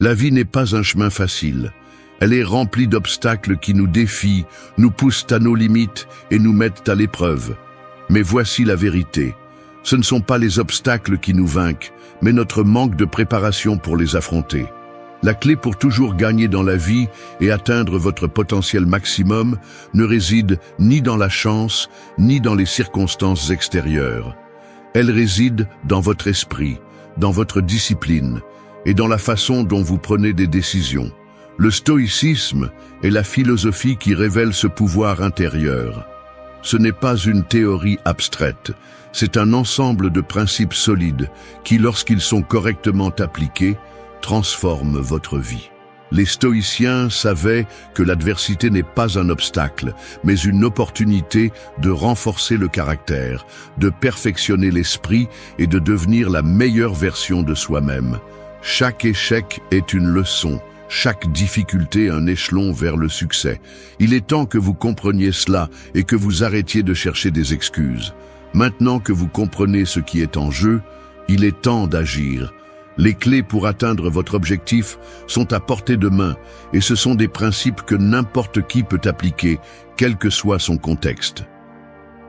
La vie n'est pas un chemin facile. Elle est remplie d'obstacles qui nous défient, nous poussent à nos limites et nous mettent à l'épreuve. Mais voici la vérité. Ce ne sont pas les obstacles qui nous vainquent, mais notre manque de préparation pour les affronter. La clé pour toujours gagner dans la vie et atteindre votre potentiel maximum ne réside ni dans la chance, ni dans les circonstances extérieures. Elle réside dans votre esprit, dans votre discipline et dans la façon dont vous prenez des décisions. Le stoïcisme est la philosophie qui révèle ce pouvoir intérieur. Ce n'est pas une théorie abstraite, c'est un ensemble de principes solides qui, lorsqu'ils sont correctement appliqués, transforment votre vie. Les stoïciens savaient que l'adversité n'est pas un obstacle, mais une opportunité de renforcer le caractère, de perfectionner l'esprit et de devenir la meilleure version de soi-même. Chaque échec est une leçon, chaque difficulté un échelon vers le succès. Il est temps que vous compreniez cela et que vous arrêtiez de chercher des excuses. Maintenant que vous comprenez ce qui est en jeu, il est temps d'agir. Les clés pour atteindre votre objectif sont à portée de main et ce sont des principes que n'importe qui peut appliquer, quel que soit son contexte.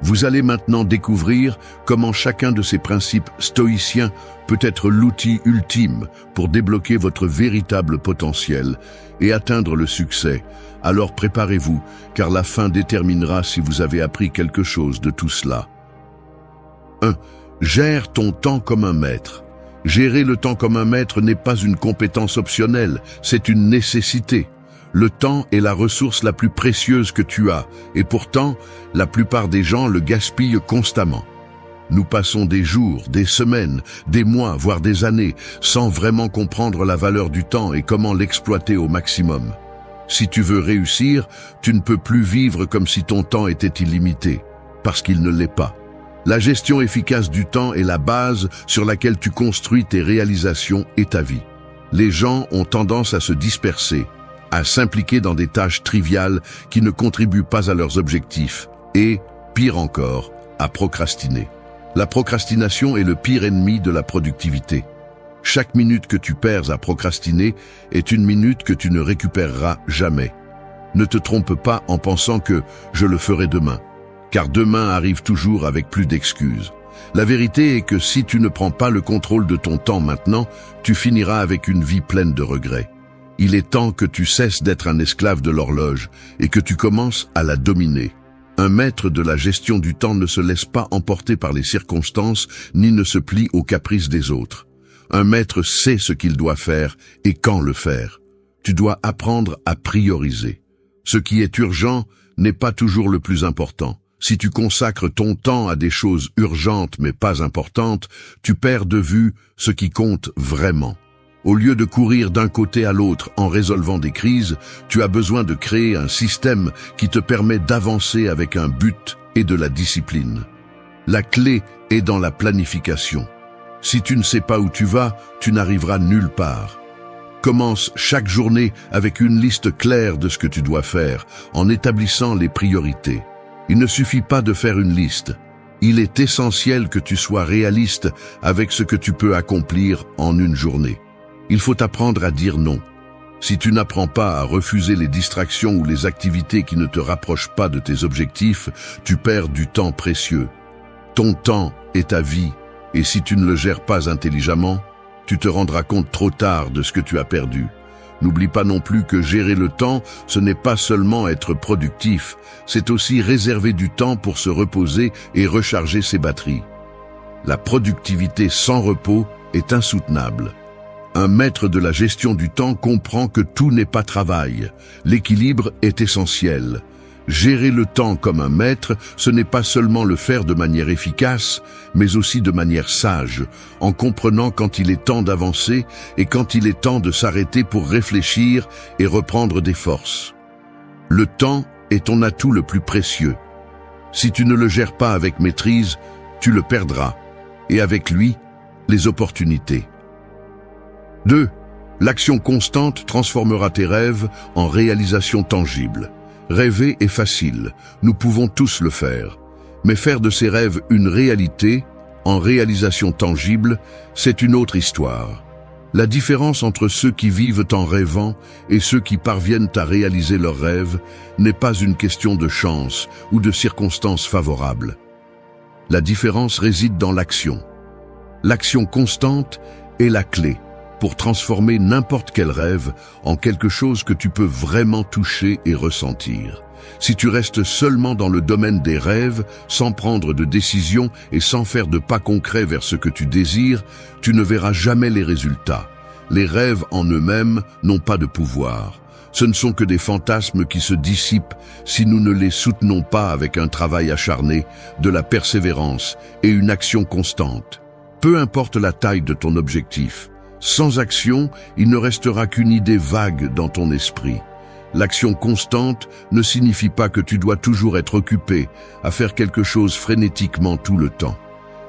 Vous allez maintenant découvrir comment chacun de ces principes stoïciens peut être l'outil ultime pour débloquer votre véritable potentiel et atteindre le succès. Alors préparez-vous, car la fin déterminera si vous avez appris quelque chose de tout cela. 1. Gère ton temps comme un maître. Gérer le temps comme un maître n'est pas une compétence optionnelle, c'est une nécessité. Le temps est la ressource la plus précieuse que tu as, et pourtant, la plupart des gens le gaspillent constamment. Nous passons des jours, des semaines, des mois, voire des années, sans vraiment comprendre la valeur du temps et comment l'exploiter au maximum. Si tu veux réussir, tu ne peux plus vivre comme si ton temps était illimité, parce qu'il ne l'est pas. La gestion efficace du temps est la base sur laquelle tu construis tes réalisations et ta vie. Les gens ont tendance à se disperser, à s'impliquer dans des tâches triviales qui ne contribuent pas à leurs objectifs et, pire encore, à procrastiner. La procrastination est le pire ennemi de la productivité. Chaque minute que tu perds à procrastiner est une minute que tu ne récupéreras jamais. Ne te trompe pas en pensant que « je le ferai demain ». Car demain arrive toujours avec plus d'excuses. La vérité est que si tu ne prends pas le contrôle de ton temps maintenant, tu finiras avec une vie pleine de regrets. Il est temps que tu cesses d'être un esclave de l'horloge et que tu commences à la dominer. Un maître de la gestion du temps ne se laisse pas emporter par les circonstances ni ne se plie aux caprices des autres. Un maître sait ce qu'il doit faire et quand le faire. Tu dois apprendre à prioriser. Ce qui est urgent n'est pas toujours le plus important. Si tu consacres ton temps à des choses urgentes mais pas importantes, tu perds de vue ce qui compte vraiment. Au lieu de courir d'un côté à l'autre en résolvant des crises, tu as besoin de créer un système qui te permet d'avancer avec un but et de la discipline. La clé est dans la planification. Si tu ne sais pas où tu vas, tu n'arriveras nulle part. Commence chaque journée avec une liste claire de ce que tu dois faire, en établissant les priorités. Il ne suffit pas de faire une liste. Il est essentiel que tu sois réaliste avec ce que tu peux accomplir en une journée. Il faut apprendre à dire non. Si tu n'apprends pas à refuser les distractions ou les activités qui ne te rapprochent pas de tes objectifs, tu perds du temps précieux. Ton temps est ta vie, et si tu ne le gères pas intelligemment, tu te rendras compte trop tard de ce que tu as perdu. N'oublie pas non plus que gérer le temps, ce n'est pas seulement être productif, c'est aussi réserver du temps pour se reposer et recharger ses batteries. La productivité sans repos est insoutenable. Un maître de la gestion du temps comprend que tout n'est pas travail. L'équilibre est essentiel. Gérer le temps comme un maître, ce n'est pas seulement le faire de manière efficace, mais aussi de manière sage, en comprenant quand il est temps d'avancer et quand il est temps de s'arrêter pour réfléchir et reprendre des forces. Le temps est ton atout le plus précieux. Si tu ne le gères pas avec maîtrise, tu le perdras, et avec lui, les opportunités. 2. L'action constante transformera tes rêves en réalisations tangibles. Rêver est facile, nous pouvons tous le faire. Mais faire de ces rêves une réalité, en réalisation tangible, c'est une autre histoire. La différence entre ceux qui vivent en rêvant et ceux qui parviennent à réaliser leurs rêves n'est pas une question de chance ou de circonstances favorables. La différence réside dans l'action. L'action constante est la clé pour transformer n'importe quel rêve en quelque chose que tu peux vraiment toucher et ressentir. Si tu restes seulement dans le domaine des rêves, sans prendre de décision et sans faire de pas concrets vers ce que tu désires, tu ne verras jamais les résultats. Les rêves en eux-mêmes n'ont pas de pouvoir. Ce ne sont que des fantasmes qui se dissipent si nous ne les soutenons pas avec un travail acharné, de la persévérance et une action constante. Peu importe la taille de ton objectif, sans action, il ne restera qu'une idée vague dans ton esprit. L'action constante ne signifie pas que tu dois toujours être occupé à faire quelque chose frénétiquement tout le temps.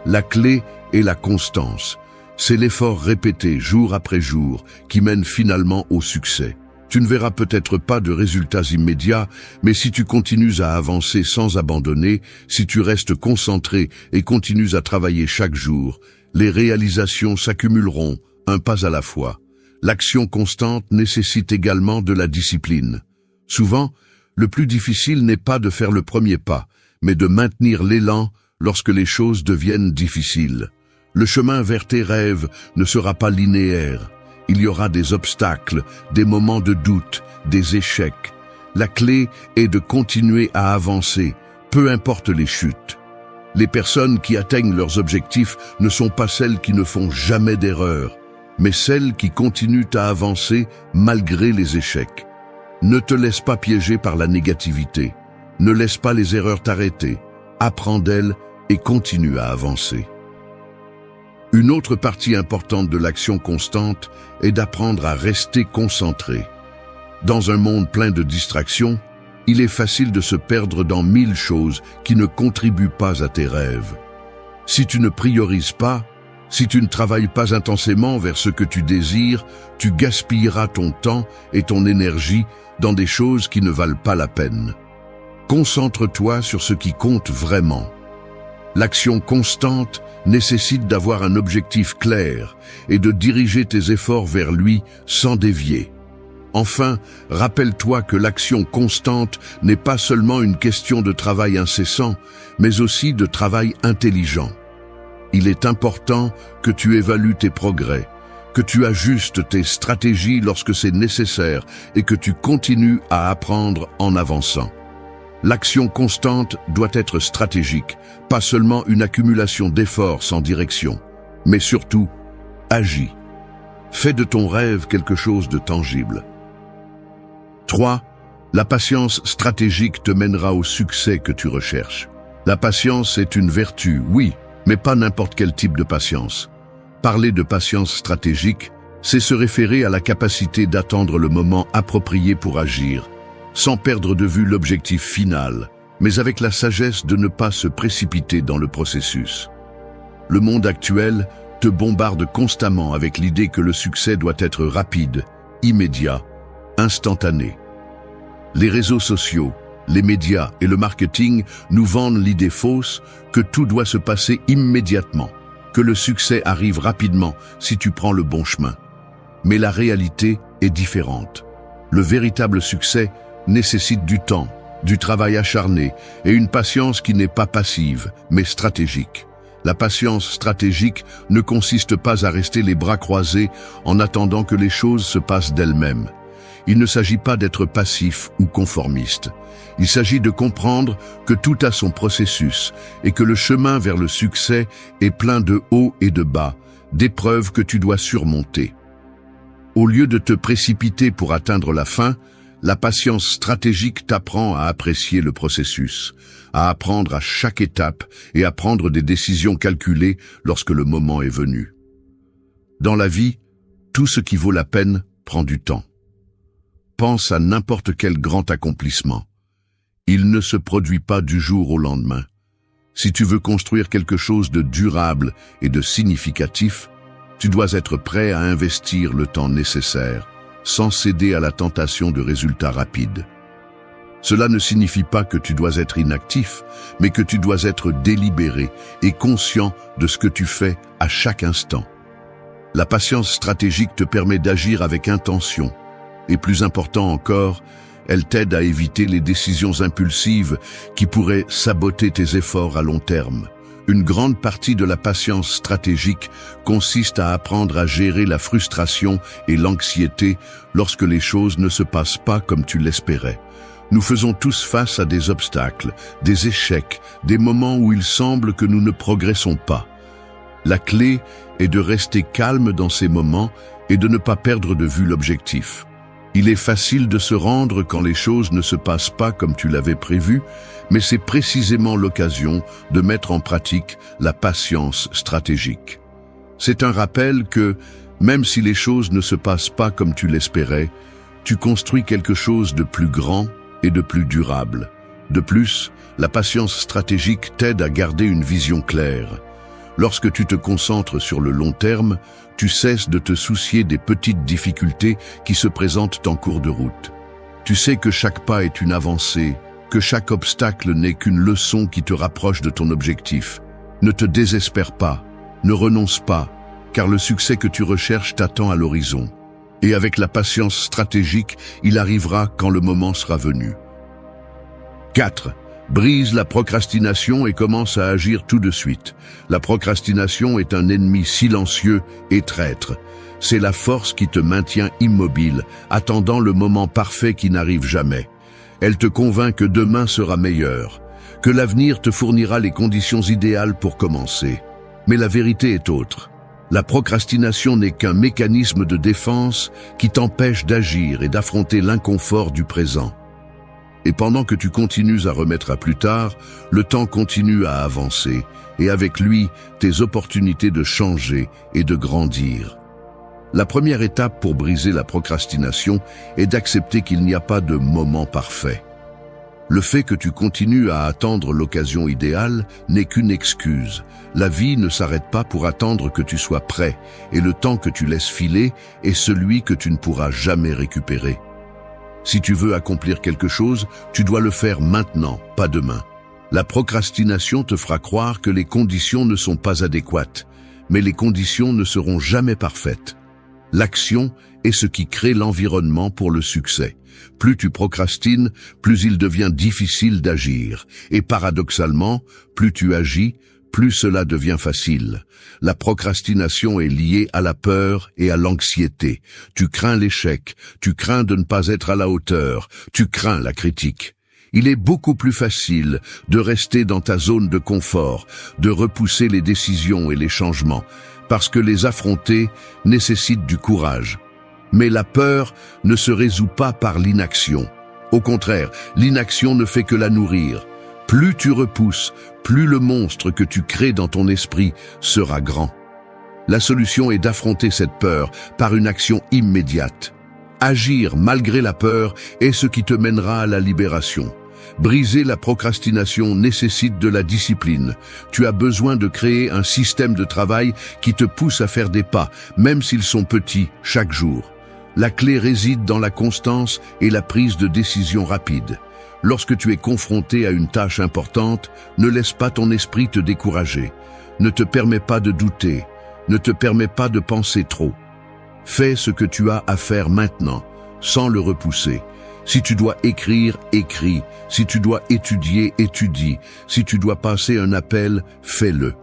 La clé est la constance. C'est l'effort répété jour après jour qui mène finalement au succès. Tu ne verras peut-être pas de résultats immédiats, mais si tu continues à avancer sans abandonner, si tu restes concentré et continues à travailler chaque jour, les réalisations s'accumuleront, un pas à la fois. L'action constante nécessite également de la discipline. Souvent, le plus difficile n'est pas de faire le premier pas, mais de maintenir l'élan lorsque les choses deviennent difficiles. Le chemin vers tes rêves ne sera pas linéaire. Il y aura des obstacles, des moments de doute, des échecs. La clé est de continuer à avancer, peu importe les chutes. Les personnes qui atteignent leurs objectifs ne sont pas celles qui ne font jamais d'erreurs, mais celles qui continuent à avancer malgré les échecs. Ne te laisse pas piéger par la négativité. Ne laisse pas les erreurs t'arrêter. Apprends d'elles et continue à avancer. Une autre partie importante de l'action constante est d'apprendre à rester concentré. Dans un monde plein de distractions, il est facile de se perdre dans 1000 choses qui ne contribuent pas à tes rêves. Si tu ne priorises pas, si tu ne travailles pas intensément vers ce que tu désires, tu gaspilleras ton temps et ton énergie dans des choses qui ne valent pas la peine. Concentre-toi sur ce qui compte vraiment. L'action constante nécessite d'avoir un objectif clair et de diriger tes efforts vers lui sans dévier. Enfin, rappelle-toi que l'action constante n'est pas seulement une question de travail incessant, mais aussi de travail intelligent. Il est important que tu évalues tes progrès, que tu ajustes tes stratégies lorsque c'est nécessaire et que tu continues à apprendre en avançant. L'action constante doit être stratégique, pas seulement une accumulation d'efforts sans direction, mais surtout, agis. Fais de ton rêve quelque chose de tangible. 3. La patience stratégique te mènera au succès que tu recherches. La patience est une vertu, oui, mais pas n'importe quel type de patience. Parler de patience stratégique, c'est se référer à la capacité d'attendre le moment approprié pour agir, sans perdre de vue l'objectif final, mais avec la sagesse de ne pas se précipiter dans le processus. Le monde actuel te bombarde constamment avec l'idée que le succès doit être rapide, immédiat, instantané. Les réseaux sociaux, les médias et le marketing nous vendent l'idée fausse que tout doit se passer immédiatement, que le succès arrive rapidement si tu prends le bon chemin. Mais la réalité est différente. Le véritable succès nécessite du temps, du travail acharné et une patience qui n'est pas passive, mais stratégique. La patience stratégique ne consiste pas à rester les bras croisés en attendant que les choses se passent d'elles-mêmes. Il ne s'agit pas d'être passif ou conformiste. Il s'agit de comprendre que tout a son processus et que le chemin vers le succès est plein de hauts et de bas, d'épreuves que tu dois surmonter. Au lieu de te précipiter pour atteindre la fin, la patience stratégique t'apprend à apprécier le processus, à apprendre à chaque étape et à prendre des décisions calculées lorsque le moment est venu. Dans la vie, tout ce qui vaut la peine prend du temps. Pense à n'importe quel grand accomplissement. Il ne se produit pas du jour au lendemain. Si tu veux construire quelque chose de durable et de significatif, tu dois être prêt à investir le temps nécessaire, sans céder à la tentation de résultats rapides. Cela ne signifie pas que tu dois être inactif, mais que tu dois être délibéré et conscient de ce que tu fais à chaque instant. La patience stratégique te permet d'agir avec intention. Et plus important encore, elle t'aide à éviter les décisions impulsives qui pourraient saboter tes efforts à long terme. Une grande partie de la patience stratégique consiste à apprendre à gérer la frustration et l'anxiété lorsque les choses ne se passent pas comme tu l'espérais. Nous faisons tous face à des obstacles, des échecs, des moments où il semble que nous ne progressons pas. La clé est de rester calme dans ces moments et de ne pas perdre de vue l'objectif. Il est facile de se rendre quand les choses ne se passent pas comme tu l'avais prévu, mais c'est précisément l'occasion de mettre en pratique la patience stratégique. C'est un rappel que, même si les choses ne se passent pas comme tu l'espérais, tu construis quelque chose de plus grand et de plus durable. De plus, la patience stratégique t'aide à garder une vision claire. Lorsque tu te concentres sur le long terme, tu cesses de te soucier des petites difficultés qui se présentent en cours de route. Tu sais que chaque pas est une avancée, que chaque obstacle n'est qu'une leçon qui te rapproche de ton objectif. Ne te désespère pas, ne renonce pas, car le succès que tu recherches t'attend à l'horizon. Et avec la patience stratégique, il arrivera quand le moment sera venu. 4. Brise la procrastination et commence à agir tout de suite. La procrastination est un ennemi silencieux et traître. C'est la force qui te maintient immobile, attendant le moment parfait qui n'arrive jamais. Elle te convainc que demain sera meilleur, que l'avenir te fournira les conditions idéales pour commencer. Mais la vérité est autre. La procrastination n'est qu'un mécanisme de défense qui t'empêche d'agir et d'affronter l'inconfort du présent. Et pendant que tu continues à remettre à plus tard, le temps continue à avancer, et avec lui, tes opportunités de changer et de grandir. La première étape pour briser la procrastination est d'accepter qu'il n'y a pas de moment parfait. Le fait que tu continues à attendre l'occasion idéale n'est qu'une excuse. La vie ne s'arrête pas pour attendre que tu sois prêt, et le temps que tu laisses filer est celui que tu ne pourras jamais récupérer. Si tu veux accomplir quelque chose, tu dois le faire maintenant, pas demain. La procrastination te fera croire que les conditions ne sont pas adéquates, mais les conditions ne seront jamais parfaites. L'action est ce qui crée l'environnement pour le succès. Plus tu procrastines, plus il devient difficile d'agir. Et paradoxalement, plus tu agis, plus cela devient facile. La procrastination est liée à la peur et à l'anxiété. Tu crains l'échec, tu crains de ne pas être à la hauteur, tu crains la critique. Il est beaucoup plus facile de rester dans ta zone de confort, de repousser les décisions et les changements, parce que les affronter nécessite du courage. Mais la peur ne se résout pas par l'inaction. Au contraire, l'inaction ne fait que la nourrir. Plus tu repousses, plus le monstre que tu crées dans ton esprit sera grand. La solution est d'affronter cette peur par une action immédiate. Agir malgré la peur est ce qui te mènera à la libération. Briser la procrastination nécessite de la discipline. Tu as besoin de créer un système de travail qui te pousse à faire des pas, même s'ils sont petits, chaque jour. La clé réside dans la constance et la prise de décision rapide. Lorsque tu es confronté à une tâche importante, ne laisse pas ton esprit te décourager. Ne te permets pas de douter. Ne te permets pas de penser trop. Fais ce que tu as à faire maintenant, sans le repousser. Si tu dois écrire, écris. Si tu dois étudier, étudie. Si tu dois passer un appel, fais-le.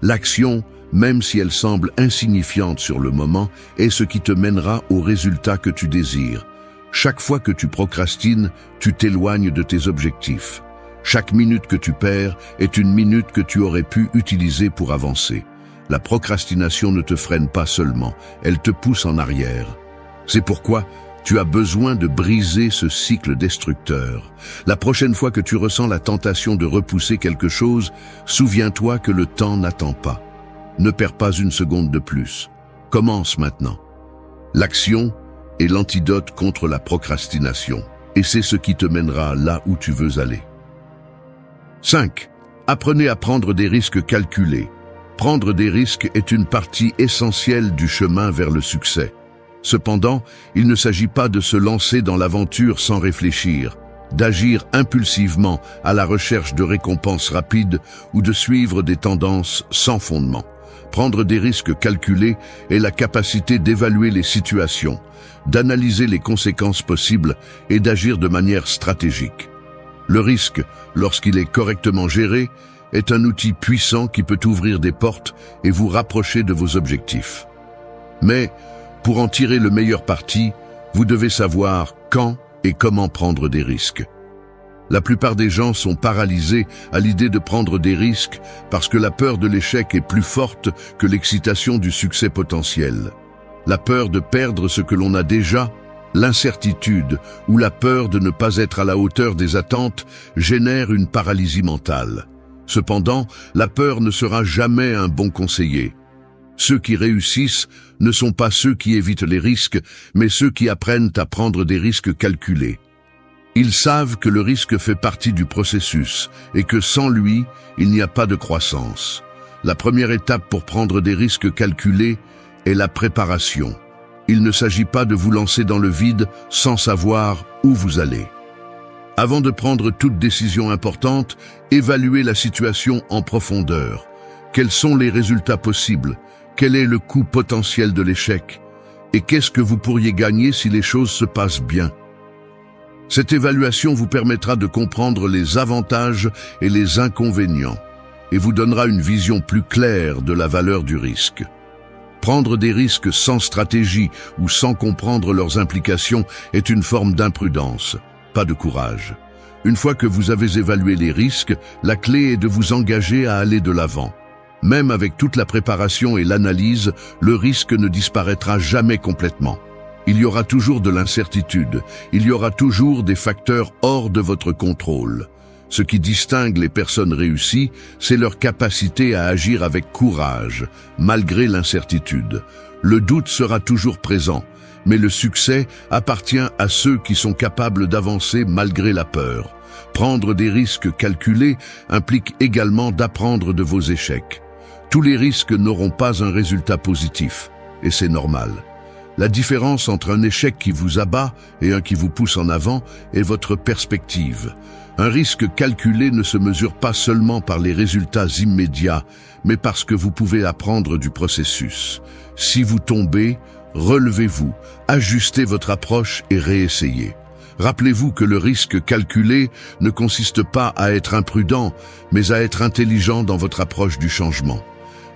L'action, même si elle semble insignifiante sur le moment, est ce qui te mènera au résultat que tu désires. Chaque fois que tu procrastines, tu t'éloignes de tes objectifs. Chaque minute que tu perds est une minute que tu aurais pu utiliser pour avancer. La procrastination ne te freine pas seulement, elle te pousse en arrière. C'est pourquoi tu as besoin de briser ce cycle destructeur. La prochaine fois que tu ressens la tentation de repousser quelque chose, souviens-toi que le temps n'attend pas. Ne perds pas une seconde de plus. Commence maintenant. L'action est l'antidote contre la procrastination, et c'est ce qui te mènera là où tu veux aller. 5. Apprenez à prendre des risques calculés. Prendre des risques est une partie essentielle du chemin vers le succès. Cependant, il ne s'agit pas de se lancer dans l'aventure sans réfléchir, d'agir impulsivement à la recherche de récompenses rapides ou de suivre des tendances sans fondement. Prendre des risques calculés est la capacité d'évaluer les situations, d'analyser les conséquences possibles et d'agir de manière stratégique. Le risque, lorsqu'il est correctement géré, est un outil puissant qui peut ouvrir des portes et vous rapprocher de vos objectifs. Mais, pour en tirer le meilleur parti, vous devez savoir quand et comment prendre des risques. La plupart des gens sont paralysés à l'idée de prendre des risques parce que la peur de l'échec est plus forte que l'excitation du succès potentiel. La peur de perdre ce que l'on a déjà, l'incertitude ou la peur de ne pas être à la hauteur des attentes génère une paralysie mentale. Cependant, la peur ne sera jamais un bon conseiller. Ceux qui réussissent ne sont pas ceux qui évitent les risques, mais ceux qui apprennent à prendre des risques calculés. Ils savent que le risque fait partie du processus et que sans lui, il n'y a pas de croissance. La première étape pour prendre des risques calculés est la préparation. Il ne s'agit pas de vous lancer dans le vide sans savoir où vous allez. Avant de prendre toute décision importante, évaluez la situation en profondeur. Quels sont les résultats possibles? Quel est le coût potentiel de l'échec? Et qu'est-ce que vous pourriez gagner si les choses se passent bien? Cette évaluation vous permettra de comprendre les avantages et les inconvénients et vous donnera une vision plus claire de la valeur du risque. Prendre des risques sans stratégie ou sans comprendre leurs implications est une forme d'imprudence, pas de courage. Une fois que vous avez évalué les risques, la clé est de vous engager à aller de l'avant. Même avec toute la préparation et l'analyse, le risque ne disparaîtra jamais complètement. Il y aura toujours de l'incertitude, il y aura toujours des facteurs hors de votre contrôle. Ce qui distingue les personnes réussies, c'est leur capacité à agir avec courage, malgré l'incertitude. Le doute sera toujours présent, mais le succès appartient à ceux qui sont capables d'avancer malgré la peur. Prendre des risques calculés implique également d'apprendre de vos échecs. Tous les risques n'auront pas un résultat positif, et c'est normal. La différence entre un échec qui vous abat et un qui vous pousse en avant est votre perspective. Un risque calculé ne se mesure pas seulement par les résultats immédiats, mais parce que vous pouvez apprendre du processus. Si vous tombez, relevez-vous, ajustez votre approche et réessayez. Rappelez-vous que le risque calculé ne consiste pas à être imprudent, mais à être intelligent dans votre approche du changement.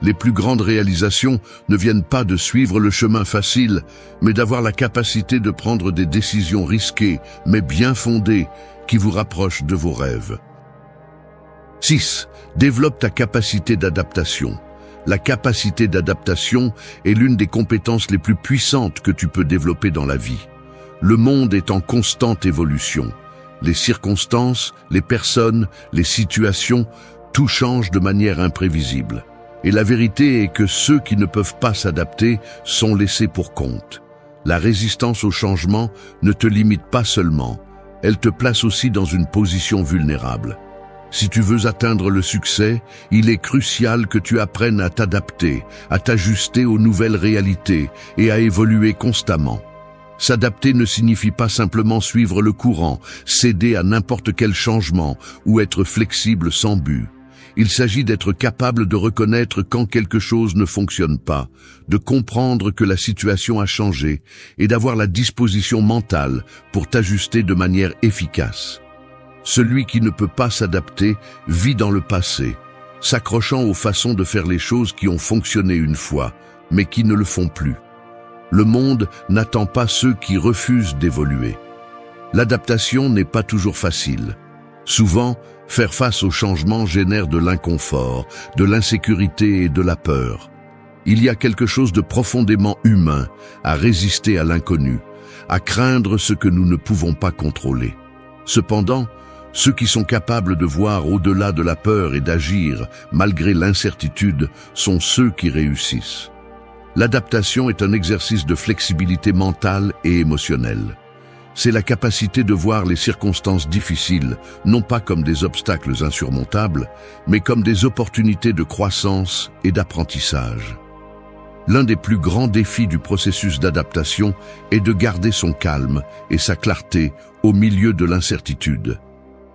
Les plus grandes réalisations ne viennent pas de suivre le chemin facile, mais d'avoir la capacité de prendre des décisions risquées, mais bien fondées, qui vous rapprochent de vos rêves. 6. Développe ta capacité d'adaptation. La capacité d'adaptation est l'une des compétences les plus puissantes que tu peux développer dans la vie. Le monde est en constante évolution. Les circonstances, les personnes, les situations, tout change de manière imprévisible. Et la vérité est que ceux qui ne peuvent pas s'adapter sont laissés pour compte. La résistance au changement ne te limite pas seulement, elle te place aussi dans une position vulnérable. Si tu veux atteindre le succès, il est crucial que tu apprennes à t'adapter, à t'ajuster aux nouvelles réalités et à évoluer constamment. S'adapter ne signifie pas simplement suivre le courant, céder à n'importe quel changement ou être flexible sans but. Il s'agit d'être capable de reconnaître quand quelque chose ne fonctionne pas, de comprendre que la situation a changé et d'avoir la disposition mentale pour t'ajuster de manière efficace. Celui qui ne peut pas s'adapter vit dans le passé, s'accrochant aux façons de faire les choses qui ont fonctionné une fois, mais qui ne le font plus. Le monde n'attend pas ceux qui refusent d'évoluer. L'adaptation n'est pas toujours facile. Souvent, faire face au changement génère de l'inconfort, de l'insécurité et de la peur. Il y a quelque chose de profondément humain à résister à l'inconnu, à craindre ce que nous ne pouvons pas contrôler. Cependant, ceux qui sont capables de voir au-delà de la peur et d'agir malgré l'incertitude sont ceux qui réussissent. L'adaptation est un exercice de flexibilité mentale et émotionnelle. C'est la capacité de voir les circonstances difficiles, non pas comme des obstacles insurmontables, mais comme des opportunités de croissance et d'apprentissage. L'un des plus grands défis du processus d'adaptation est de garder son calme et sa clarté au milieu de l'incertitude.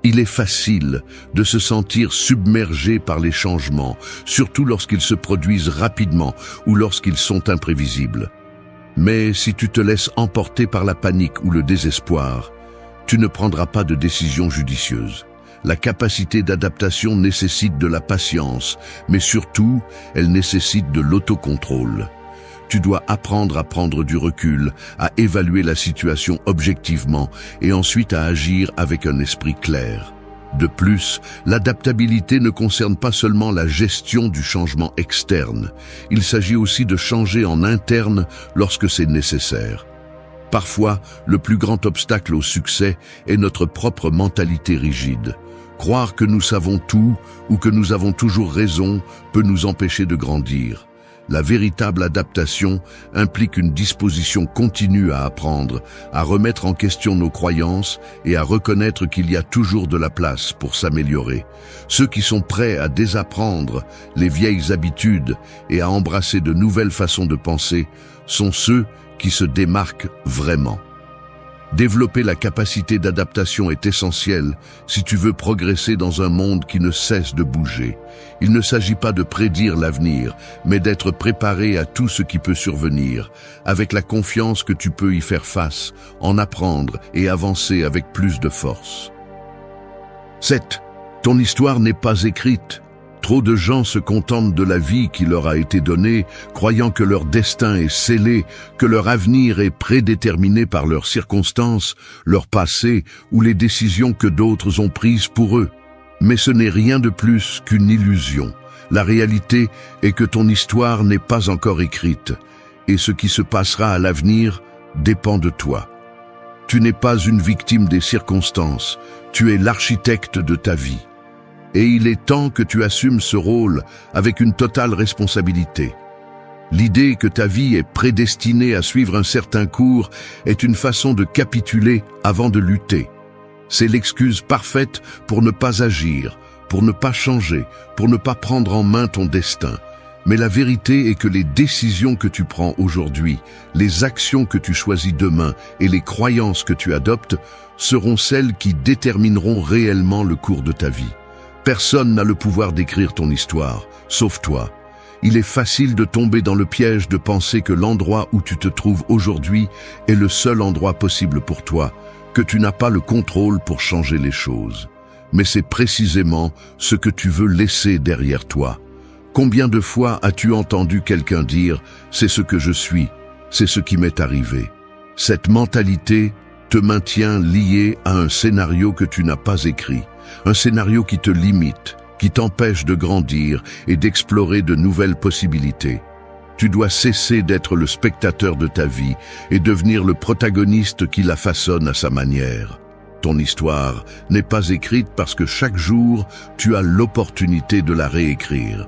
Il est facile de se sentir submergé par les changements, surtout lorsqu'ils se produisent rapidement ou lorsqu'ils sont imprévisibles. Mais si tu te laisses emporter par la panique ou le désespoir, tu ne prendras pas de décision judicieuse. La capacité d'adaptation nécessite de la patience, mais surtout, elle nécessite de l'autocontrôle. Tu dois apprendre à prendre du recul, à évaluer la situation objectivement et ensuite à agir avec un esprit clair. De plus, l'adaptabilité ne concerne pas seulement la gestion du changement externe. Il s'agit aussi de changer en interne lorsque c'est nécessaire. Parfois, le plus grand obstacle au succès est notre propre mentalité rigide. Croire que nous savons tout ou que nous avons toujours raison peut nous empêcher de grandir. La véritable adaptation implique une disposition continue à apprendre, à remettre en question nos croyances et à reconnaître qu'il y a toujours de la place pour s'améliorer. Ceux qui sont prêts à désapprendre les vieilles habitudes et à embrasser de nouvelles façons de penser sont ceux qui se démarquent vraiment. Développer la capacité d'adaptation est essentiel si tu veux progresser dans un monde qui ne cesse de bouger. Il ne s'agit pas de prédire l'avenir, mais d'être préparé à tout ce qui peut survenir, avec la confiance que tu peux y faire face, en apprendre et avancer avec plus de force. 7. Ton histoire n'est pas écrite. Trop de gens se contentent de la vie qui leur a été donnée, croyant que leur destin est scellé, que leur avenir est prédéterminé par leurs circonstances, leur passé ou les décisions que d'autres ont prises pour eux. Mais ce n'est rien de plus qu'une illusion. La réalité est que ton histoire n'est pas encore écrite, et ce qui se passera à l'avenir dépend de toi. Tu n'es pas une victime des circonstances, tu es l'architecte de ta vie. Et il est temps que tu assumes ce rôle avec une totale responsabilité. L'idée que ta vie est prédestinée à suivre un certain cours est une façon de capituler avant de lutter. C'est l'excuse parfaite pour ne pas agir, pour ne pas changer, pour ne pas prendre en main ton destin. Mais la vérité est que les décisions que tu prends aujourd'hui, les actions que tu choisis demain et les croyances que tu adoptes seront celles qui détermineront réellement le cours de ta vie. Personne n'a le pouvoir d'écrire ton histoire, sauf toi. Il est facile de tomber dans le piège de penser que l'endroit où tu te trouves aujourd'hui est le seul endroit possible pour toi, que tu n'as pas le contrôle pour changer les choses. Mais c'est précisément ce que tu veux laisser derrière toi. Combien de fois as-tu entendu quelqu'un dire « c'est ce que je suis, c'est ce qui m'est arrivé ». Cette mentalité te maintient lié à un scénario que tu n'as pas écrit. Un scénario qui te limite, qui t'empêche de grandir et d'explorer de nouvelles possibilités. Tu dois cesser d'être le spectateur de ta vie et devenir le protagoniste qui la façonne à sa manière. Ton histoire n'est pas écrite parce que chaque jour, tu as l'opportunité de la réécrire.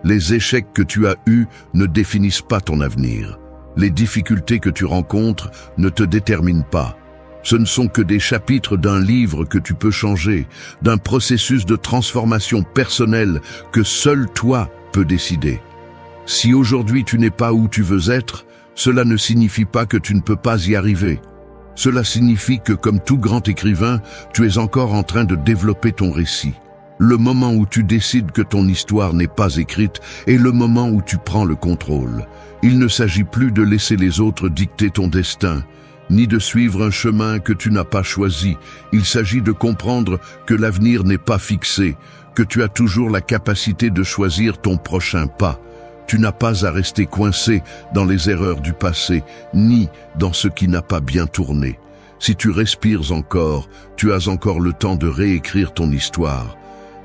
Les échecs que tu as eus ne définissent pas ton avenir. Les difficultés que tu rencontres ne te déterminent pas. Ce ne sont que des chapitres d'un livre que tu peux changer, d'un processus de transformation personnelle que seul toi peux décider. Si aujourd'hui tu n'es pas où tu veux être, cela ne signifie pas que tu ne peux pas y arriver. Cela signifie que, comme tout grand écrivain, tu es encore en train de développer ton récit. Le moment où tu décides que ton histoire n'est pas écrite est le moment où tu prends le contrôle. Il ne s'agit plus de laisser les autres dicter ton destin, ni de suivre un chemin que tu n'as pas choisi. Il s'agit de comprendre que l'avenir n'est pas fixé, que tu as toujours la capacité de choisir ton prochain pas. Tu n'as pas à rester coincé dans les erreurs du passé, ni dans ce qui n'a pas bien tourné. Si tu respires encore, tu as encore le temps de réécrire ton histoire.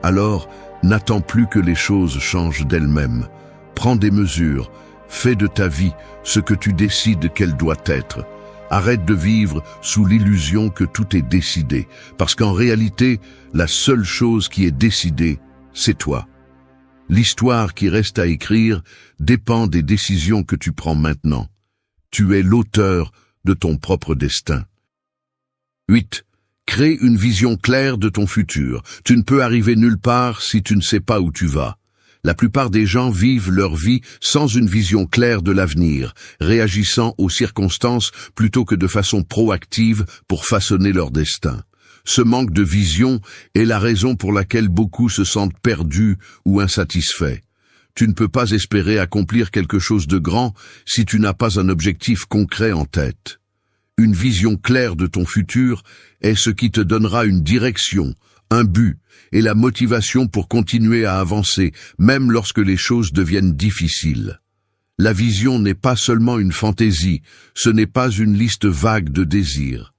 Alors, n'attends plus que les choses changent d'elles-mêmes. Prends des mesures, fais de ta vie ce que tu décides qu'elle doit être. Arrête de vivre sous l'illusion que tout est décidé, parce qu'en réalité, la seule chose qui est décidée, c'est toi. L'histoire qui reste à écrire dépend des décisions que tu prends maintenant. Tu es l'auteur de ton propre destin. 8. Crée une vision claire de ton futur. Tu ne peux arriver nulle part si tu ne sais pas où tu vas. La plupart des gens vivent leur vie sans une vision claire de l'avenir, réagissant aux circonstances plutôt que de façon proactive pour façonner leur destin. Ce manque de vision est la raison pour laquelle beaucoup se sentent perdus ou insatisfaits. Tu ne peux pas espérer accomplir quelque chose de grand si tu n'as pas un objectif concret en tête. Une vision claire de ton futur est ce qui te donnera une direction, un but et la motivation pour continuer à avancer, même lorsque les choses deviennent difficiles. La vision n'est pas seulement une fantaisie, ce n'est pas une liste vague de désirs.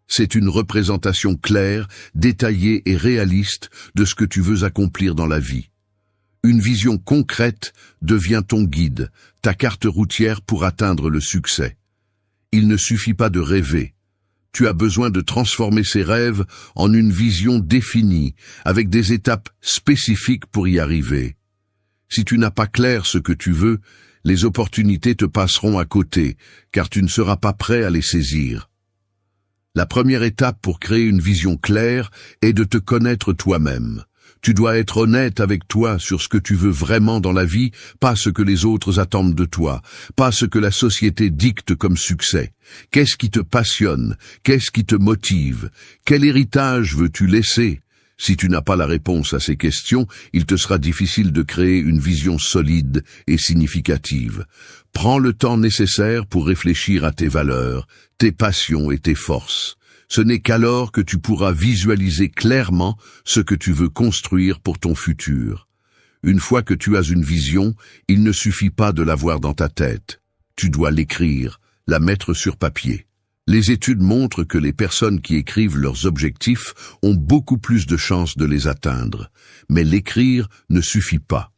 C'est une représentation claire, détaillée et réaliste de ce que tu veux accomplir dans la vie. Une vision concrète devient ton guide, ta carte routière pour atteindre le succès. Il ne suffit pas de rêver. Tu as besoin de transformer ces rêves en une vision définie, avec des étapes spécifiques pour y arriver. Si tu n'as pas clair ce que tu veux, les opportunités te passeront à côté, car tu ne seras pas prêt à les saisir. La première étape pour créer une vision claire est de te connaître toi-même. Tu dois être honnête avec toi sur ce que tu veux vraiment dans la vie, pas ce que les autres attendent de toi, pas ce que la société dicte comme succès. Qu'est-ce qui te passionne? Qu'est-ce qui te motive? Quel héritage veux-tu laisser? Si tu n'as pas la réponse à ces questions, il te sera difficile de créer une vision solide et significative. Prends le temps nécessaire pour réfléchir à tes valeurs, tes passions et tes forces. Ce n'est qu'alors que tu pourras visualiser clairement ce que tu veux construire pour ton futur. Une fois que tu as une vision, il ne suffit pas de l'avoir dans ta tête. Tu dois l'écrire, la mettre sur papier. Les études montrent que les personnes qui écrivent leurs objectifs ont beaucoup plus de chances de les atteindre. Mais l'écrire ne suffit pas.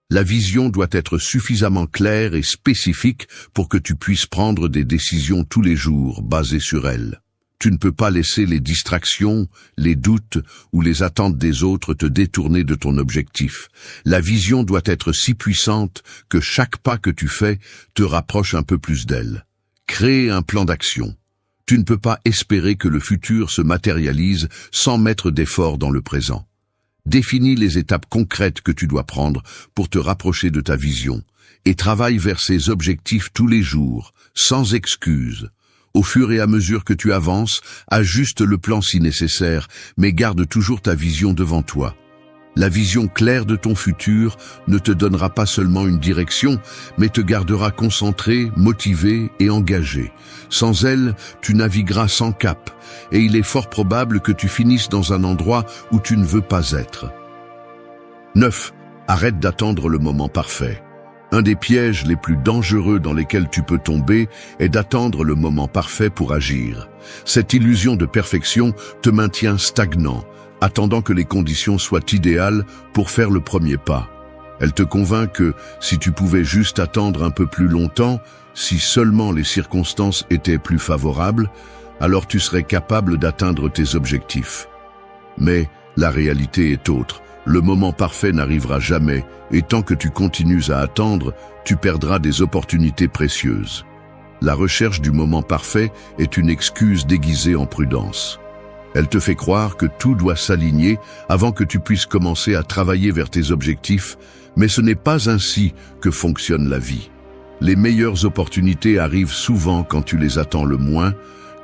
La vision doit être suffisamment claire et spécifique pour que tu puisses prendre des décisions tous les jours basées sur elle. Tu ne peux pas laisser les distractions, les doutes ou les attentes des autres te détourner de ton objectif. La vision doit être si puissante que chaque pas que tu fais te rapproche un peu plus d'elle. Crée un plan d'action. Tu ne peux pas espérer que le futur se matérialise sans mettre d'efforts dans le présent. Définis les étapes concrètes que tu dois prendre pour te rapprocher de ta vision et travaille vers ces objectifs tous les jours, sans excuse. Au fur et à mesure que tu avances, ajuste le plan si nécessaire, mais garde toujours ta vision devant toi. La vision claire de ton futur ne te donnera pas seulement une direction, mais te gardera concentré, motivé et engagé. Sans elle, tu navigueras sans cap, et il est fort probable que tu finisses dans un endroit où tu ne veux pas être. 9. Arrête d'attendre le moment parfait. Un des pièges les plus dangereux dans lesquels tu peux tomber est d'attendre le moment parfait pour agir. Cette illusion de perfection te maintient stagnant, attendant que les conditions soient idéales pour faire le premier pas. Elle te convainc que si tu pouvais juste attendre un peu plus longtemps, si seulement les circonstances étaient plus favorables, alors tu serais capable d'atteindre tes objectifs. Mais la réalité est autre. Le moment parfait n'arrivera jamais, et tant que tu continues à attendre, tu perdras des opportunités précieuses. La recherche du moment parfait est une excuse déguisée en prudence. Elle te fait croire que tout doit s'aligner avant que tu puisses commencer à travailler vers tes objectifs, mais ce n'est pas ainsi que fonctionne la vie. Les meilleures opportunités arrivent souvent quand tu les attends le moins,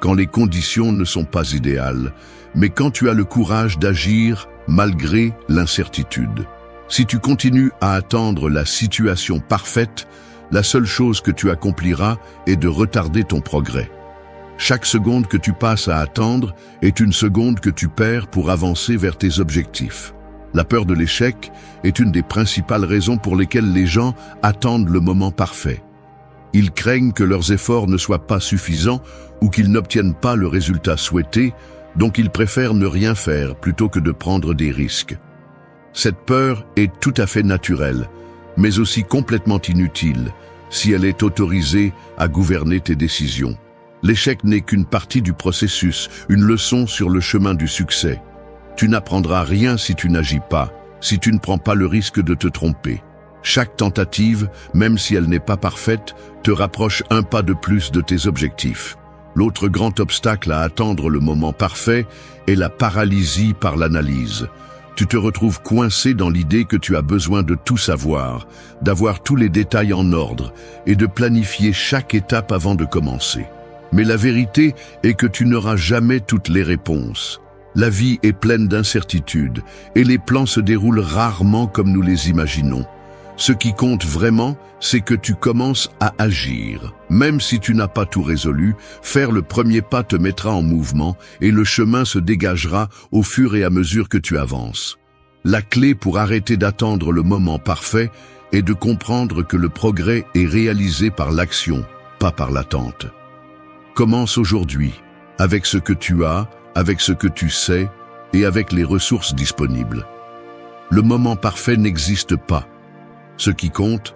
quand les conditions ne sont pas idéales, mais quand tu as le courage d'agir malgré l'incertitude. Si tu continues à attendre la situation parfaite, la seule chose que tu accompliras est de retarder ton progrès. Chaque seconde que tu passes à attendre est une seconde que tu perds pour avancer vers tes objectifs. La peur de l'échec est une des principales raisons pour lesquelles les gens attendent le moment parfait. Ils craignent que leurs efforts ne soient pas suffisants ou qu'ils n'obtiennent pas le résultat souhaité, donc ils préfèrent ne rien faire plutôt que de prendre des risques. Cette peur est tout à fait naturelle, mais aussi complètement inutile si elle est autorisée à gouverner tes décisions. L'échec n'est qu'une partie du processus, une leçon sur le chemin du succès. Tu n'apprendras rien si tu n'agis pas, si tu ne prends pas le risque de te tromper. Chaque tentative, même si elle n'est pas parfaite, te rapproche un pas de plus de tes objectifs. L'autre grand obstacle à attendre le moment parfait est la paralysie par l'analyse. Tu te retrouves coincé dans l'idée que tu as besoin de tout savoir, d'avoir tous les détails en ordre et de planifier chaque étape avant de commencer. Mais la vérité est que tu n'auras jamais toutes les réponses. La vie est pleine d'incertitudes et les plans se déroulent rarement comme nous les imaginons. Ce qui compte vraiment, c'est que tu commences à agir. Même si tu n'as pas tout résolu, faire le premier pas te mettra en mouvement et le chemin se dégagera au fur et à mesure que tu avances. La clé pour arrêter d'attendre le moment parfait est de comprendre que le progrès est réalisé par l'action, pas par l'attente. Commence aujourd'hui, avec ce que tu as, avec ce que tu sais et avec les ressources disponibles. Le moment parfait n'existe pas. Ce qui compte,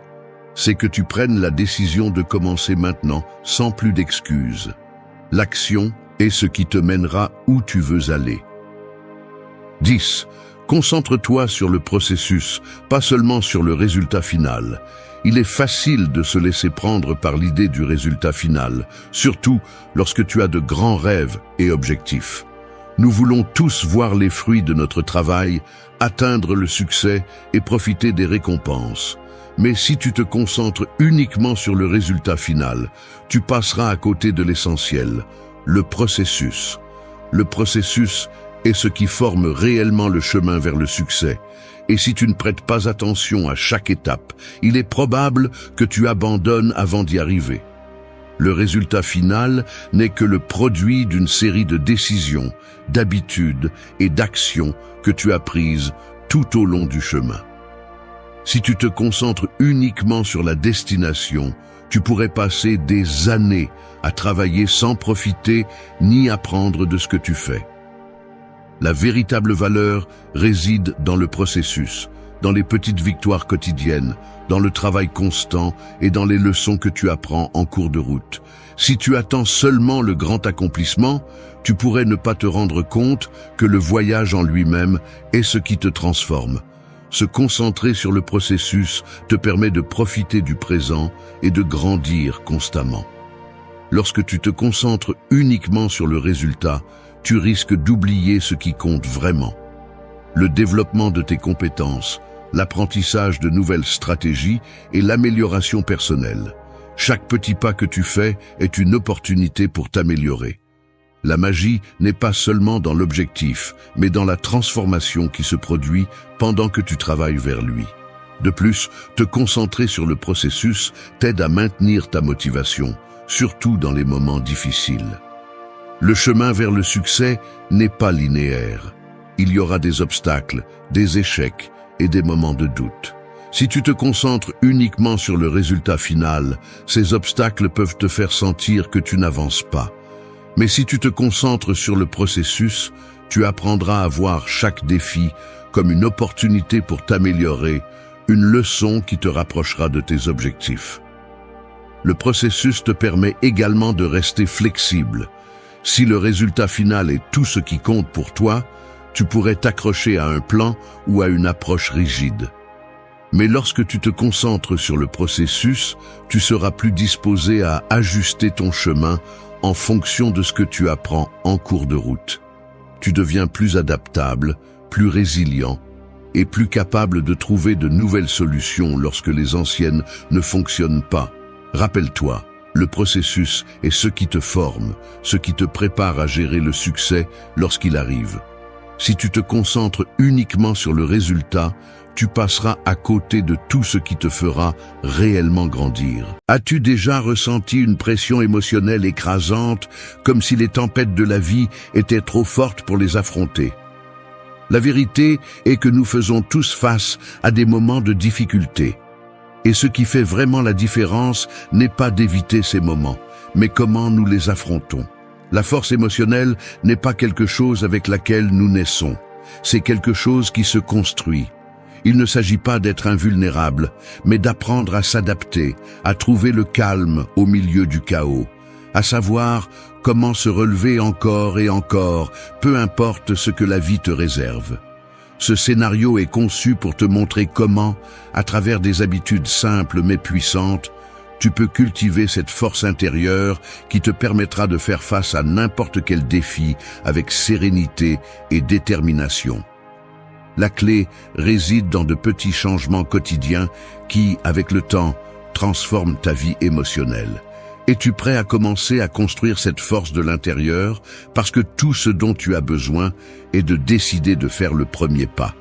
c'est que tu prennes la décision de commencer maintenant sans plus d'excuses. L'action est ce qui te mènera où tu veux aller. 10. Concentre-toi sur le processus, pas seulement sur le résultat final. Il est facile de se laisser prendre par l'idée du résultat final, surtout lorsque tu as de grands rêves et objectifs. Nous voulons tous voir les fruits de notre travail, atteindre le succès et profiter des récompenses. Mais si tu te concentres uniquement sur le résultat final, tu passeras à côté de l'essentiel, le processus. Le processus est ce qui forme réellement le chemin vers le succès. Et si tu ne prêtes pas attention à chaque étape, il est probable que tu abandonnes avant d'y arriver. Le résultat final n'est que le produit d'une série de décisions, d'habitudes et d'actions que tu as prises tout au long du chemin. Si tu te concentres uniquement sur la destination, tu pourrais passer des années à travailler sans profiter ni apprendre de ce que tu fais. La véritable valeur réside dans le processus, dans les petites victoires quotidiennes, dans le travail constant et dans les leçons que tu apprends en cours de route. Si tu attends seulement le grand accomplissement, tu pourrais ne pas te rendre compte que le voyage en lui-même est ce qui te transforme. Se concentrer sur le processus te permet de profiter du présent et de grandir constamment. Lorsque tu te concentres uniquement sur le résultat, tu risques d'oublier ce qui compte vraiment. Le développement de tes compétences, l'apprentissage de nouvelles stratégies et l'amélioration personnelle. Chaque petit pas que tu fais est une opportunité pour t'améliorer. La magie n'est pas seulement dans l'objectif, mais dans la transformation qui se produit pendant que tu travailles vers lui. De plus, te concentrer sur le processus t'aide à maintenir ta motivation, surtout dans les moments difficiles. Le chemin vers le succès n'est pas linéaire. Il y aura des obstacles, des échecs et des moments de doute. Si tu te concentres uniquement sur le résultat final, ces obstacles peuvent te faire sentir que tu n'avances pas. Mais si tu te concentres sur le processus, tu apprendras à voir chaque défi comme une opportunité pour t'améliorer, une leçon qui te rapprochera de tes objectifs. Le processus te permet également de rester flexible. Si le résultat final est tout ce qui compte pour toi, tu pourrais t'accrocher à un plan ou à une approche rigide. Mais lorsque tu te concentres sur le processus, tu seras plus disposé à ajuster ton chemin en fonction de ce que tu apprends en cours de route. Tu deviens plus adaptable, plus résilient et plus capable de trouver de nouvelles solutions lorsque les anciennes ne fonctionnent pas. Rappelle-toi, le processus est ce qui te forme, ce qui te prépare à gérer le succès lorsqu'il arrive. Si tu te concentres uniquement sur le résultat, tu passeras à côté de tout ce qui te fera réellement grandir. As-tu déjà ressenti une pression émotionnelle écrasante, comme si les tempêtes de la vie étaient trop fortes pour les affronter? La vérité est que nous faisons tous face à des moments de difficulté. Et ce qui fait vraiment la différence n'est pas d'éviter ces moments, mais comment nous les affrontons. La force émotionnelle n'est pas quelque chose avec laquelle nous naissons. C'est quelque chose qui se construit. Il ne s'agit pas d'être invulnérable, mais d'apprendre à s'adapter, à trouver le calme au milieu du chaos, à savoir comment se relever encore et encore, peu importe ce que la vie te réserve. Ce scénario est conçu pour te montrer comment, à travers des habitudes simples mais puissantes, tu peux cultiver cette force intérieure qui te permettra de faire face à n'importe quel défi avec sérénité et détermination. La clé réside dans de petits changements quotidiens qui, avec le temps, transforment ta vie émotionnelle. Es-tu prêt à commencer à construire cette force de l'intérieur parce que tout ce dont tu as besoin est de décider de faire le premier pas?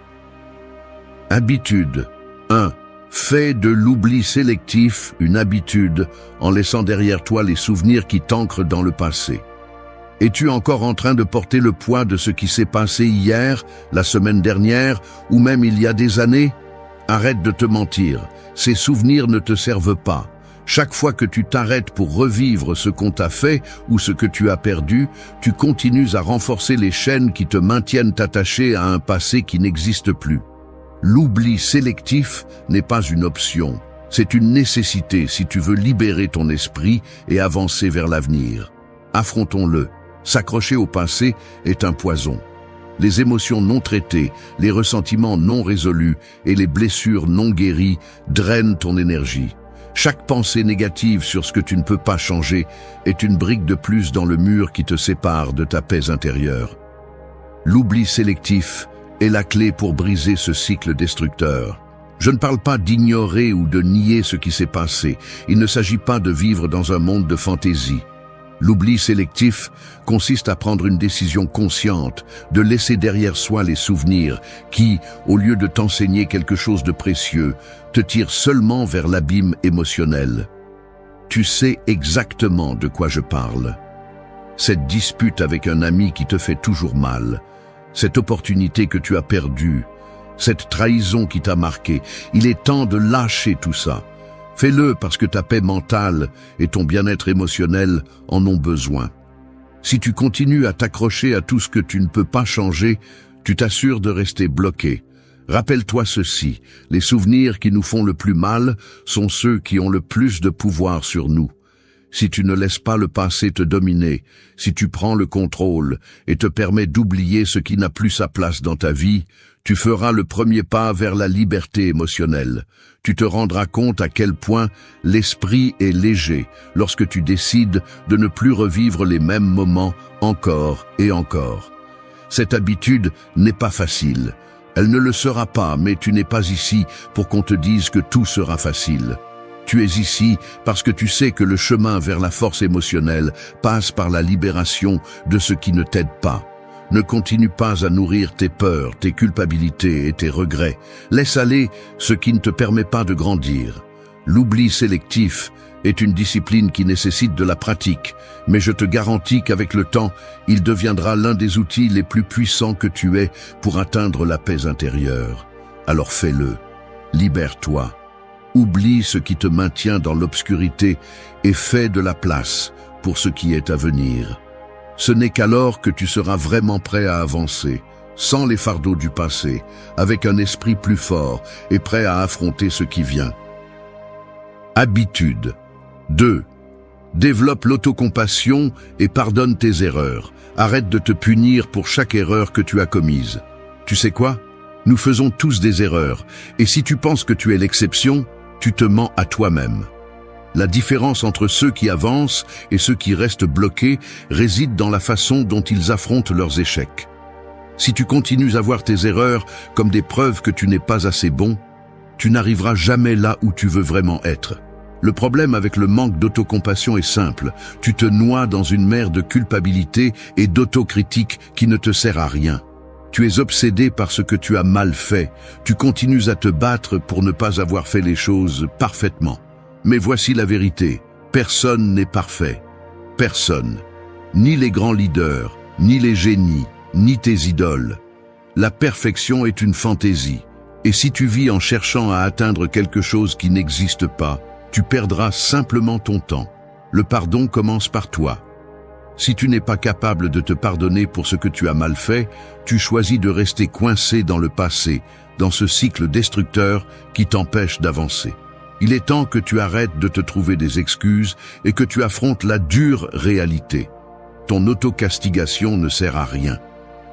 Habitude 1. Fais de l'oubli sélectif une habitude en laissant derrière toi les souvenirs qui t'ancrent dans le passé. Es-tu encore en train de porter le poids de ce qui s'est passé hier, la semaine dernière ou même il y a des années? Arrête de te mentir, ces souvenirs ne te servent pas. Chaque fois que tu t'arrêtes pour revivre ce qu'on t'a fait ou ce que tu as perdu, tu continues à renforcer les chaînes qui te maintiennent attaché à un passé qui n'existe plus. L'oubli sélectif n'est pas une option, c'est une nécessité si tu veux libérer ton esprit et avancer vers l'avenir. Affrontons-le. S'accrocher au passé est un poison. Les émotions non traitées, les ressentiments non résolus et les blessures non guéries drainent ton énergie. Chaque pensée négative sur ce que tu ne peux pas changer est une brique de plus dans le mur qui te sépare de ta paix intérieure. L'oubli sélectif est la clé pour briser ce cycle destructeur. Je ne parle pas d'ignorer ou de nier ce qui s'est passé. Il ne s'agit pas de vivre dans un monde de fantaisie. L'oubli sélectif consiste à prendre une décision consciente, de laisser derrière soi les souvenirs qui, au lieu de t'enseigner quelque chose de précieux, te tirent seulement vers l'abîme émotionnel. Tu sais exactement de quoi je parle. Cette dispute avec un ami qui te fait toujours mal, cette opportunité que tu as perdue, cette trahison qui t'a marqué, il est temps de lâcher tout ça. Fais-le parce que ta paix mentale et ton bien-être émotionnel en ont besoin. Si tu continues à t'accrocher à tout ce que tu ne peux pas changer, tu t'assures de rester bloqué. Rappelle-toi ceci, les souvenirs qui nous font le plus mal sont ceux qui ont le plus de pouvoir sur nous. Si tu ne laisses pas le passé te dominer, si tu prends le contrôle et te permets d'oublier ce qui n'a plus sa place dans ta vie, tu feras le premier pas vers la liberté émotionnelle. Tu te rendras compte à quel point l'esprit est léger lorsque tu décides de ne plus revivre les mêmes moments encore et encore. Cette habitude n'est pas facile. Elle ne le sera pas, mais tu n'es pas ici pour qu'on te dise que tout sera facile. Tu es ici parce que tu sais que le chemin vers la force émotionnelle passe par la libération de ce qui ne t'aide pas. Ne continue pas à nourrir tes peurs, tes culpabilités et tes regrets. Laisse aller ce qui ne te permet pas de grandir. L'oubli sélectif est une discipline qui nécessite de la pratique, mais je te garantis qu'avec le temps, il deviendra l'un des outils les plus puissants que tu aies pour atteindre la paix intérieure. Alors fais-le. Libère-toi. Oublie ce qui te maintient dans l'obscurité et fais de la place pour ce qui est à venir. Ce n'est qu'alors que tu seras vraiment prêt à avancer, sans les fardeaux du passé, avec un esprit plus fort et prêt à affronter ce qui vient. Habitude 2. Développe l'autocompassion et pardonne tes erreurs. Arrête de te punir pour chaque erreur que tu as commise. Tu sais quoi? Nous faisons tous des erreurs, et si tu penses que tu es l'exception, tu te mens à toi-même. La différence entre ceux qui avancent et ceux qui restent bloqués réside dans la façon dont ils affrontent leurs échecs. Si tu continues à voir tes erreurs comme des preuves que tu n'es pas assez bon, tu n'arriveras jamais là où tu veux vraiment être. Le problème avec le manque d'autocompassion est simple. Tu te noies dans une mer de culpabilité et d'autocritique qui ne te sert à rien. Tu es obsédé par ce que tu as mal fait. Tu continues à te battre pour ne pas avoir fait les choses parfaitement. Mais voici la vérité. Personne n'est parfait. Personne. Ni les grands leaders, ni les génies, ni tes idoles. La perfection est une fantaisie. Et si tu vis en cherchant à atteindre quelque chose qui n'existe pas, tu perdras simplement ton temps. Le pardon commence par toi. Si tu n'es pas capable de te pardonner pour ce que tu as mal fait, tu choisis de rester coincé dans le passé, dans ce cycle destructeur qui t'empêche d'avancer. Il est temps que tu arrêtes de te trouver des excuses et que tu affrontes la dure réalité. Ton autocastigation ne sert à rien.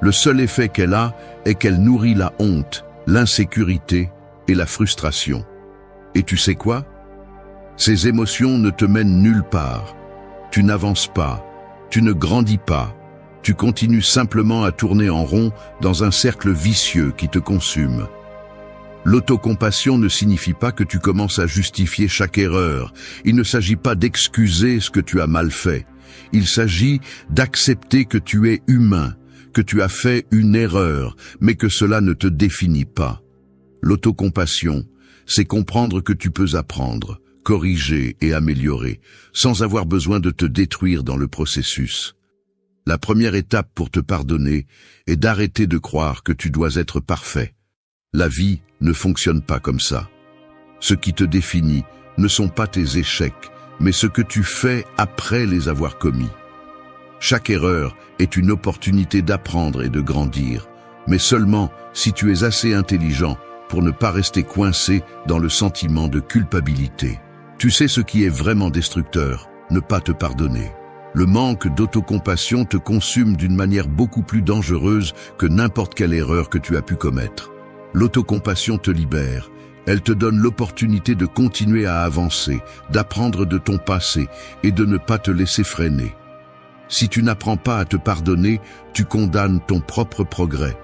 Le seul effet qu'elle a est qu'elle nourrit la honte, l'insécurité et la frustration. Et tu sais quoi? Ces émotions ne te mènent nulle part. Tu n'avances pas, tu ne grandis pas. Tu continues simplement à tourner en rond dans un cercle vicieux qui te consume. L'autocompassion ne signifie pas que tu commences à justifier chaque erreur. Il ne s'agit pas d'excuser ce que tu as mal fait. Il s'agit d'accepter que tu es humain, que tu as fait une erreur, mais que cela ne te définit pas. L'autocompassion, c'est comprendre que tu peux apprendre, corriger et améliorer, sans avoir besoin de te détruire dans le processus. La première étape pour te pardonner est d'arrêter de croire que tu dois être parfait. La vie ne fonctionne pas comme ça. Ce qui te définit ne sont pas tes échecs, mais ce que tu fais après les avoir commis. Chaque erreur est une opportunité d'apprendre et de grandir, mais seulement si tu es assez intelligent pour ne pas rester coincé dans le sentiment de culpabilité. Tu sais ce qui est vraiment destructeur, ne pas te pardonner. Le manque d'autocompassion te consume d'une manière beaucoup plus dangereuse que n'importe quelle erreur que tu as pu commettre. L'autocompassion te libère. Elle te donne l'opportunité de continuer à avancer, d'apprendre de ton passé et de ne pas te laisser freiner. Si tu n'apprends pas à te pardonner, tu condamnes ton propre progrès.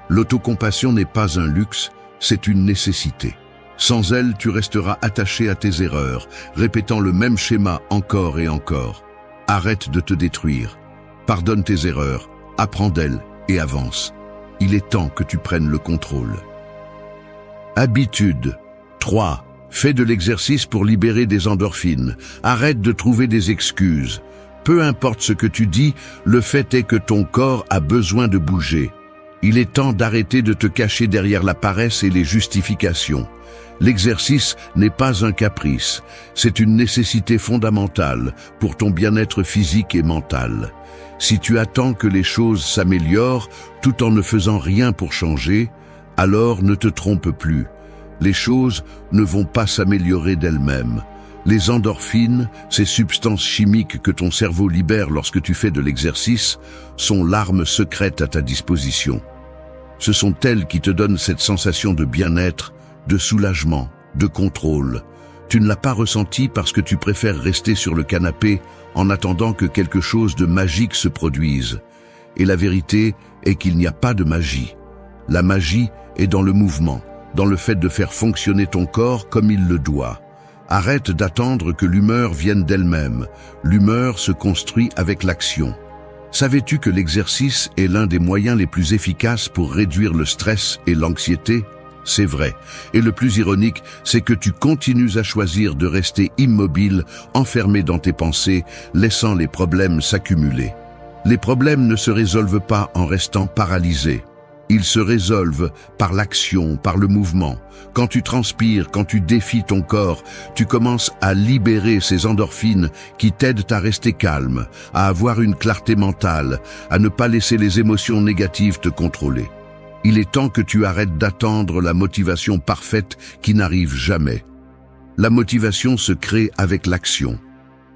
L'autocompassion n'est pas un luxe, c'est une nécessité. Sans elle, tu resteras attaché à tes erreurs, répétant le même schéma encore et encore. Arrête de te détruire. Pardonne tes erreurs, apprends d'elles et avance. Il est temps que tu prennes le contrôle. Habitude 3. Fais de l'exercice pour libérer des endorphines. Arrête de trouver des excuses. Peu importe ce que tu dis, le fait est que ton corps a besoin de bouger. Il est temps d'arrêter de te cacher derrière la paresse et les justifications. L'exercice n'est pas un caprice, c'est une nécessité fondamentale pour ton bien-être physique et mental. Si tu attends que les choses s'améliorent tout en ne faisant rien pour changer, alors ne te trompe plus. Les choses ne vont pas s'améliorer d'elles-mêmes. Les endorphines, ces substances chimiques que ton cerveau libère lorsque tu fais de l'exercice, sont l'arme secrète à ta disposition. Ce sont elles qui te donnent cette sensation de bien-être, de soulagement, de contrôle. Tu ne l'as pas ressenti parce que tu préfères rester sur le canapé en attendant que quelque chose de magique se produise. Et la vérité est qu'il n'y a pas de magie. La magie est dans le mouvement, dans le fait de faire fonctionner ton corps comme il le doit. Arrête d'attendre que l'humeur vienne d'elle-même. L'humeur se construit avec l'action. Savais-tu que l'exercice est l'un des moyens les plus efficaces pour réduire le stress et l'anxiété ? C'est vrai. Et le plus ironique, c'est que tu continues à choisir de rester immobile, enfermé dans tes pensées, laissant les problèmes s'accumuler. Les problèmes ne se résolvent pas en restant paralysés. Ils se résolvent par l'action, par le mouvement. Quand tu transpires, quand tu défies ton corps, tu commences à libérer ces endorphines qui t'aident à rester calme, à avoir une clarté mentale, à ne pas laisser les émotions négatives te contrôler. Il est temps que tu arrêtes d'attendre la motivation parfaite qui n'arrive jamais. La motivation se crée avec l'action.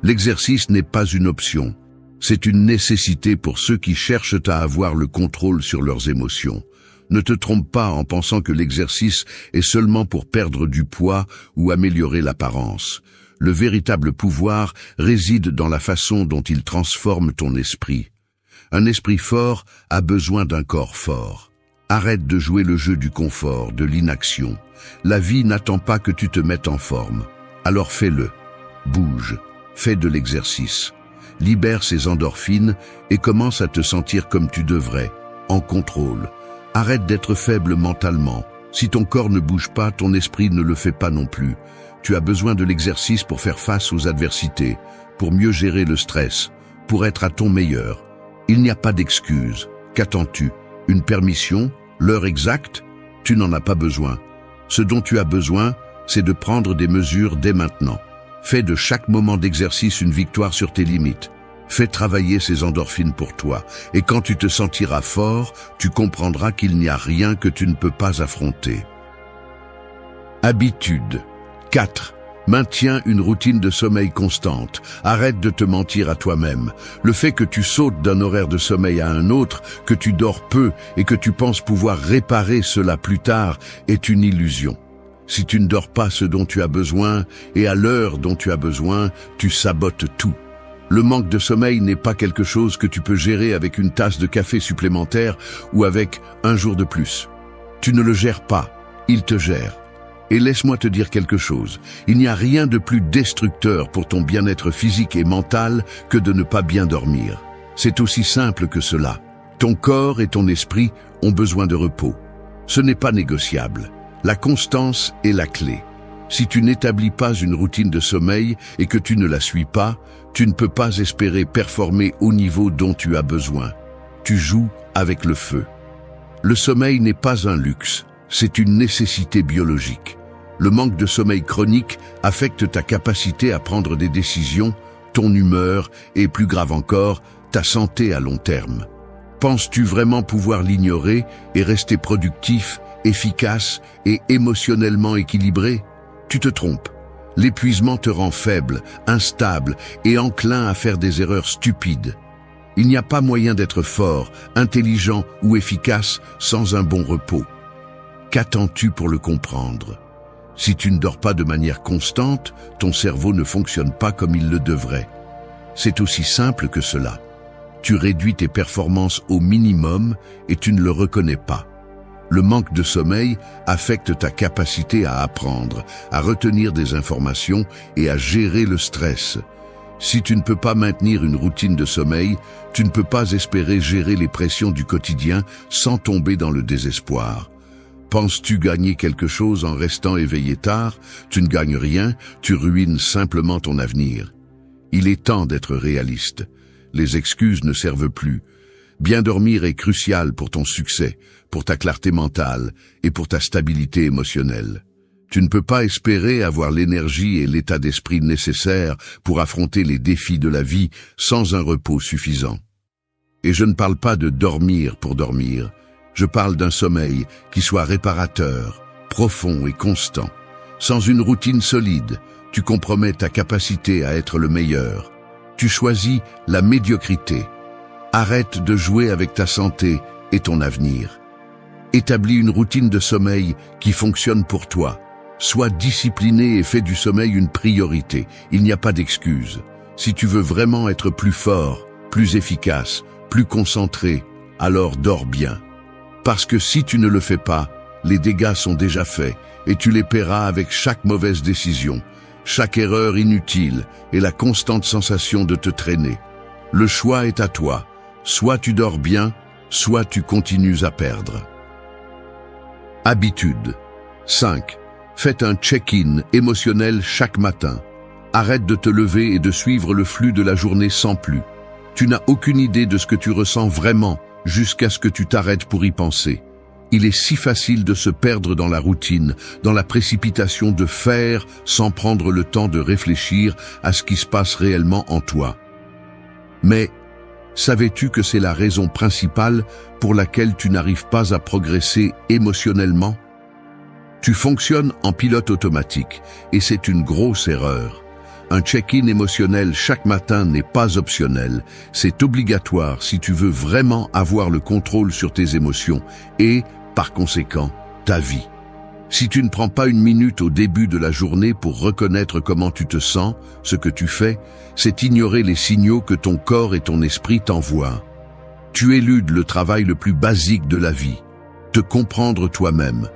L'exercice n'est pas une option. C'est une nécessité pour ceux qui cherchent à avoir le contrôle sur leurs émotions. Ne te trompe pas en pensant que l'exercice est seulement pour perdre du poids ou améliorer l'apparence. Le véritable pouvoir réside dans la façon dont il transforme ton esprit. Un esprit fort a besoin d'un corps fort. Arrête de jouer le jeu du confort, de l'inaction. La vie n'attend pas que tu te mettes en forme. Alors fais-le. Bouge. Fais de l'exercice. Libère ces endorphines et commence à te sentir comme tu devrais, en contrôle. Arrête d'être faible mentalement. Si ton corps ne bouge pas, ton esprit ne le fait pas non plus. Tu as besoin de l'exercice pour faire face aux adversités, pour mieux gérer le stress, pour être à ton meilleur. Il n'y a pas d'excuse. Qu'attends-tu ? Une permission, l'heure exacte, tu n'en as pas besoin. Ce dont tu as besoin, c'est de prendre des mesures dès maintenant. Fais de chaque moment d'exercice une victoire sur tes limites. Fais travailler ces endorphines pour toi. Et quand tu te sentiras fort, tu comprendras qu'il n'y a rien que tu ne peux pas affronter. Habitude 4. Maintiens une routine de sommeil constante. Arrête de te mentir à toi-même. Le fait que tu sautes d'un horaire de sommeil à un autre, que tu dors peu et que tu penses pouvoir réparer cela plus tard est une illusion. Si tu ne dors pas ce dont tu as besoin et à l'heure dont tu as besoin, tu sabotes tout. Le manque de sommeil n'est pas quelque chose que tu peux gérer avec une tasse de café supplémentaire ou avec un jour de plus. Tu ne le gères pas. il te gère. Et laisse-moi te dire quelque chose, il n'y a rien de plus destructeur pour ton bien-être physique et mental que de ne pas bien dormir. C'est aussi simple que cela. Ton corps et ton esprit ont besoin de repos. Ce n'est pas négociable. La constance est la clé. Si tu n'établis pas une routine de sommeil et que tu ne la suis pas, tu ne peux pas espérer performer au niveau dont tu as besoin. Tu joues avec le feu. Le sommeil n'est pas un luxe, c'est une nécessité biologique. Le manque de sommeil chronique affecte ta capacité à prendre des décisions, ton humeur et, plus grave encore, ta santé à long terme. Penses-tu vraiment pouvoir l'ignorer et rester productif, efficace et émotionnellement équilibré? Tu te trompes. L'épuisement te rend faible, instable et enclin à faire des erreurs stupides. Il n'y a pas moyen d'être fort, intelligent ou efficace sans un bon repos. Qu'attends-tu pour le comprendre? Si tu ne dors pas de manière constante, ton cerveau ne fonctionne pas comme il le devrait. C'est aussi simple que cela. Tu réduis tes performances au minimum et tu ne le reconnais pas. Le manque de sommeil affecte ta capacité à apprendre, à retenir des informations et à gérer le stress. Si tu ne peux pas maintenir une routine de sommeil, tu ne peux pas espérer gérer les pressions du quotidien sans tomber dans le désespoir. Penses-tu gagner quelque chose en restant éveillé tard? Tu ne gagnes rien, tu ruines simplement ton avenir. Il est temps d'être réaliste. Les excuses ne servent plus. Bien dormir est crucial pour ton succès, pour ta clarté mentale et pour ta stabilité émotionnelle. Tu ne peux pas espérer avoir l'énergie et l'état d'esprit nécessaires pour affronter les défis de la vie sans un repos suffisant. Et je ne parle pas de dormir pour dormir, je parle d'un sommeil qui soit réparateur, profond et constant. Sans une routine solide, tu compromets ta capacité à être le meilleur. Tu choisis la médiocrité. Arrête de jouer avec ta santé et ton avenir. Établis une routine de sommeil qui fonctionne pour toi. Sois discipliné et fais du sommeil une priorité. Il n'y a pas d'excuse. Si tu veux vraiment être plus fort, plus efficace, plus concentré, alors dors bien. Parce que si tu ne le fais pas, les dégâts sont déjà faits et tu les paieras avec chaque mauvaise décision, chaque erreur inutile et la constante sensation de te traîner. Le choix est à toi. Soit tu dors bien, soit tu continues à perdre. Habitude. 5. Faites un check-in émotionnel chaque matin. Arrête de te lever et de suivre le flux de la journée sans plus. Tu n'as aucune idée de ce que tu ressens vraiment jusqu'à ce que tu t'arrêtes pour y penser. Il est si facile de se perdre dans la routine, dans la précipitation de faire sans prendre le temps de réfléchir à ce qui se passe réellement en toi. Mais savais-tu que c'est la raison principale pour laquelle tu n'arrives pas à progresser émotionnellement? Tu fonctionnes en pilote automatique et c'est une grosse erreur. Un check-in émotionnel chaque matin n'est pas optionnel, c'est obligatoire si tu veux vraiment avoir le contrôle sur tes émotions et, par conséquent, ta vie. Si tu ne prends pas une minute au début de la journée pour reconnaître comment tu te sens, ce que tu fais, c'est ignorer les signaux que ton corps et ton esprit t'envoient. Tu éludes le travail le plus basique de la vie, te comprendre toi-même.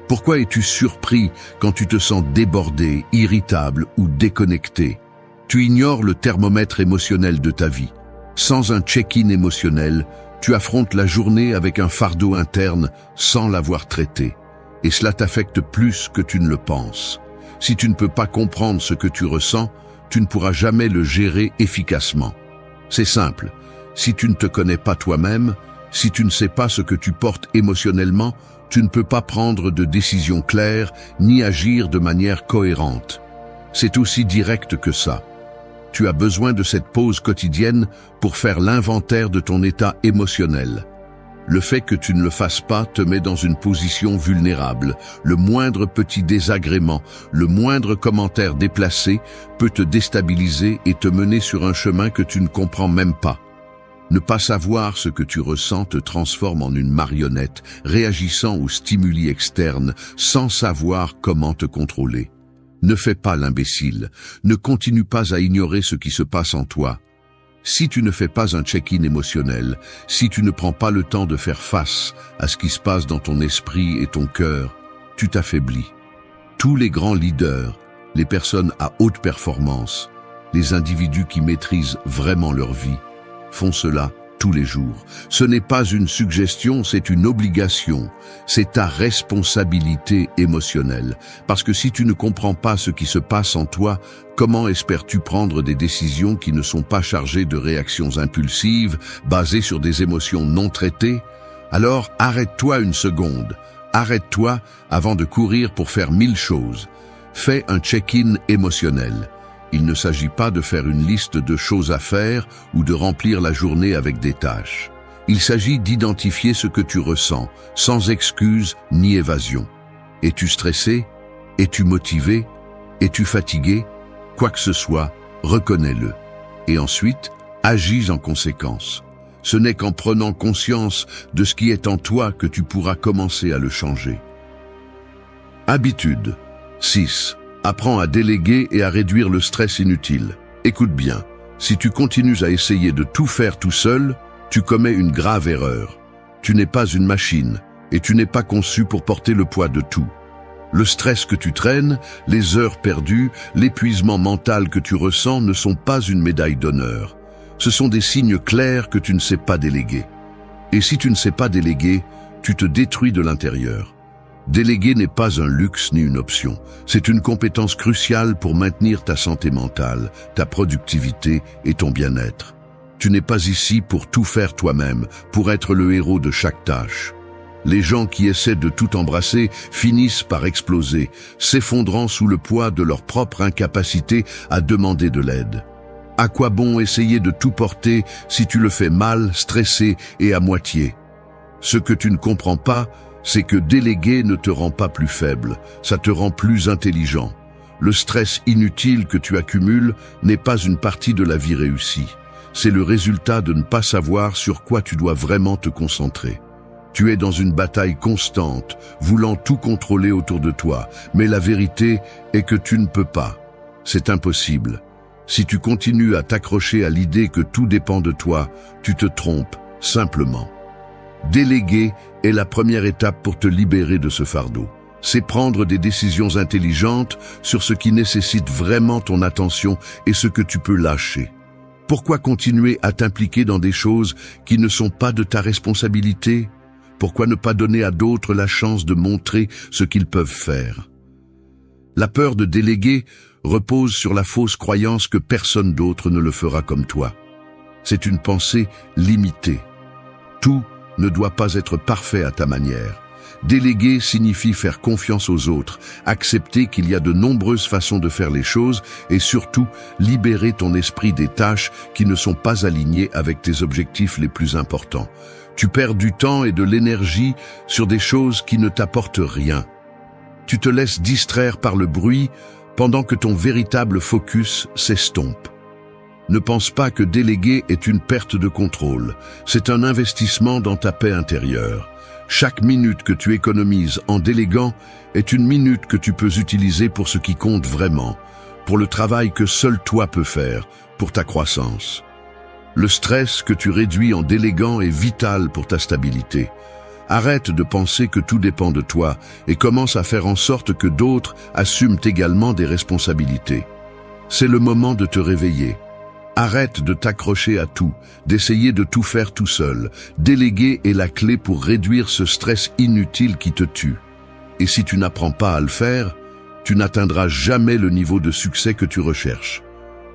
Pourquoi es-tu surpris quand tu te sens débordé, irritable ou déconnecté? Tu ignores le thermomètre émotionnel de ta vie. Sans un check-in émotionnel, tu affrontes la journée avec un fardeau interne sans l'avoir traité. Et cela t'affecte plus que tu ne le penses. Si tu ne peux pas comprendre ce que tu ressens, tu ne pourras jamais le gérer efficacement. C'est simple. Si tu ne te connais pas toi-même, si tu ne sais pas ce que tu portes émotionnellement, tu ne peux pas prendre de décisions claires ni agir de manière cohérente. C'est aussi direct que ça. Tu as besoin de cette pause quotidienne pour faire l'inventaire de ton état émotionnel. Le fait que tu ne le fasses pas te met dans une position vulnérable. Le moindre petit désagrément, le moindre commentaire déplacé peut te déstabiliser et te mener sur un chemin que tu ne comprends même pas. Ne pas savoir ce que tu ressens te transforme en une marionnette, réagissant aux stimuli externes sans savoir comment te contrôler. Ne fais pas l'imbécile, ne continue pas à ignorer ce qui se passe en toi. Si tu ne fais pas un check-in émotionnel, si tu ne prends pas le temps de faire face à ce qui se passe dans ton esprit et ton cœur, tu t'affaiblis. Tous les grands leaders, les personnes à haute performance, les individus qui maîtrisent vraiment leur vie, font cela tous les jours. Ce n'est pas une suggestion, c'est une obligation. C'est ta responsabilité émotionnelle. Parce que si tu ne comprends pas ce qui se passe en toi, comment espères-tu prendre des décisions qui ne sont pas chargées de réactions impulsives, basées sur des émotions non traitées? Alors arrête-toi une seconde. Arrête-toi avant de courir pour faire 1000 choses. Fais un check-in émotionnel. Il ne s'agit pas de faire une liste de choses à faire ou de remplir la journée avec des tâches. Il s'agit d'identifier ce que tu ressens, sans excuse ni évasion. Es-tu stressé? Es-tu motivé? Es-tu fatigué? Quoi que ce soit, reconnais-le. Et ensuite, agis en conséquence. Ce n'est qu'en prenant conscience de ce qui est en toi que tu pourras commencer à le changer. Habitude 6. Apprends à déléguer et à réduire le stress inutile. Écoute bien, si tu continues à essayer de tout faire tout seul, tu commets une grave erreur. Tu n'es pas une machine et tu n'es pas conçu pour porter le poids de tout. Le stress que tu traînes, les heures perdues, l'épuisement mental que tu ressens ne sont pas une médaille d'honneur. Ce sont des signes clairs que tu ne sais pas déléguer. Et si tu ne sais pas déléguer, tu te détruis de l'intérieur. Déléguer n'est pas un luxe ni une option. C'est une compétence cruciale pour maintenir ta santé mentale, ta productivité et ton bien-être. Tu n'es pas ici pour tout faire toi-même, pour être le héros de chaque tâche. Les gens qui essaient de tout embrasser finissent par exploser, s'effondrant sous le poids de leur propre incapacité à demander de l'aide. À quoi bon essayer de tout porter si tu le fais mal, stressé et à moitié? Ce que tu ne comprends pas, c'est que déléguer ne te rend pas plus faible, ça te rend plus intelligent. Le stress inutile que tu accumules n'est pas une partie de la vie réussie. C'est le résultat de ne pas savoir sur quoi tu dois vraiment te concentrer. Tu es dans une bataille constante, voulant tout contrôler autour de toi, mais la vérité est que tu ne peux pas. C'est impossible. Si tu continues à t'accrocher à l'idée que tout dépend de toi, tu te trompes, simplement. Déléguer est la première étape pour te libérer de ce fardeau. C'est prendre des décisions intelligentes sur ce qui nécessite vraiment ton attention et ce que tu peux lâcher. Pourquoi continuer à t'impliquer dans des choses qui ne sont pas de ta responsabilité? Pourquoi ne pas donner à d'autres la chance de montrer ce qu'ils peuvent faire? La peur de déléguer repose sur la fausse croyance que personne d'autre ne le fera comme toi. C'est une pensée limitée. Tout ne doit pas être parfait à ta manière. Déléguer signifie faire confiance aux autres, accepter qu'il y a de nombreuses façons de faire les choses et surtout libérer ton esprit des tâches qui ne sont pas alignées avec tes objectifs les plus importants. Tu perds du temps et de l'énergie sur des choses qui ne t'apportent rien. Tu te laisses distraire par le bruit pendant que ton véritable focus s'estompe. Ne pense pas que déléguer est une perte de contrôle. C'est un investissement dans ta paix intérieure. Chaque minute que tu économises en déléguant est une minute que tu peux utiliser pour ce qui compte vraiment, pour le travail que seul toi peux faire, pour ta croissance. Le stress que tu réduis en déléguant est vital pour ta stabilité. Arrête de penser que tout dépend de toi et commence à faire en sorte que d'autres assument également des responsabilités. C'est le moment de te réveiller. Arrête de t'accrocher à tout, d'essayer de tout faire tout seul. Déléguer est la clé pour réduire ce stress inutile qui te tue. Et si tu n'apprends pas à le faire, tu n'atteindras jamais le niveau de succès que tu recherches.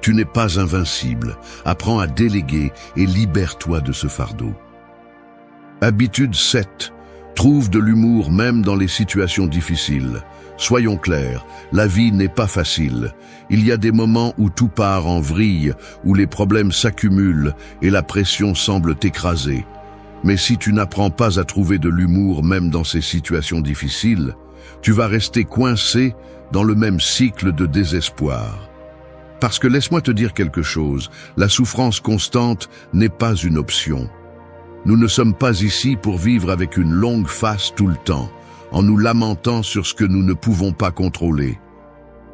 Tu n'es pas invincible. Apprends à déléguer et libère-toi de ce fardeau. Habitude 7. Trouve de l'humour même dans les situations difficiles. Soyons clairs, la vie n'est pas facile. Il y a des moments où tout part en vrille, où les problèmes s'accumulent et la pression semble t'écraser. Mais si tu n'apprends pas à trouver de l'humour même dans ces situations difficiles, tu vas rester coincé dans le même cycle de désespoir. Parce que laisse-moi te dire quelque chose, la souffrance constante n'est pas une option. Nous ne sommes pas ici pour vivre avec une longue face tout le temps, en nous lamentant sur ce que nous ne pouvons pas contrôler.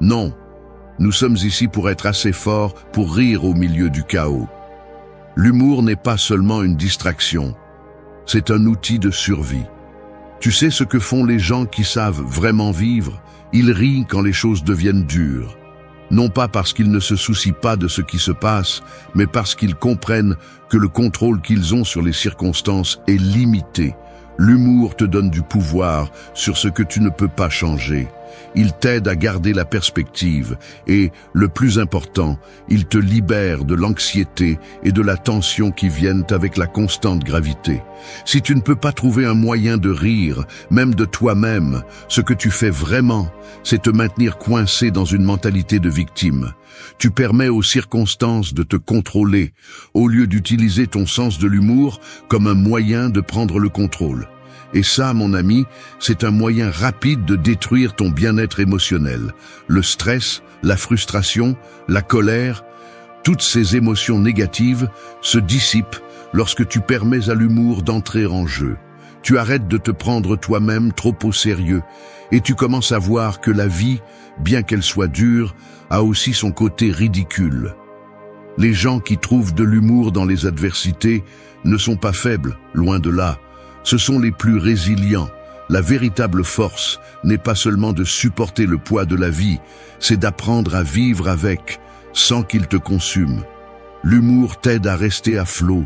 Non, nous sommes ici pour être assez forts pour rire au milieu du chaos. L'humour n'est pas seulement une distraction, c'est un outil de survie. Tu sais ce que font les gens qui savent vraiment vivre? Ils rient quand les choses deviennent dures. Non pas parce qu'ils ne se soucient pas de ce qui se passe, mais parce qu'ils comprennent que le contrôle qu'ils ont sur les circonstances est limité. L'humour te donne du pouvoir sur ce que tu ne peux pas changer. Il t'aide à garder la perspective et, le plus important, il te libère de l'anxiété et de la tension qui viennent avec la constante gravité. Si tu ne peux pas trouver un moyen de rire, même de toi-même, ce que tu fais vraiment, c'est te maintenir coincé dans une mentalité de victime. Tu permets aux circonstances de te contrôler, au lieu d'utiliser ton sens de l'humour comme un moyen de prendre le contrôle. Et ça, mon ami, c'est un moyen rapide de détruire ton bien-être émotionnel. Le stress, la frustration, la colère, toutes ces émotions négatives se dissipent lorsque tu permets à l'humour d'entrer en jeu. Tu arrêtes de te prendre toi-même trop au sérieux et tu commences à voir que la vie, bien qu'elle soit dure, a aussi son côté ridicule. Les gens qui trouvent de l'humour dans les adversités ne sont pas faibles, loin de là. Ce sont les plus résilients. La véritable force n'est pas seulement de supporter le poids de la vie, c'est d'apprendre à vivre avec, sans qu'il te consume. L'humour t'aide à rester à flot,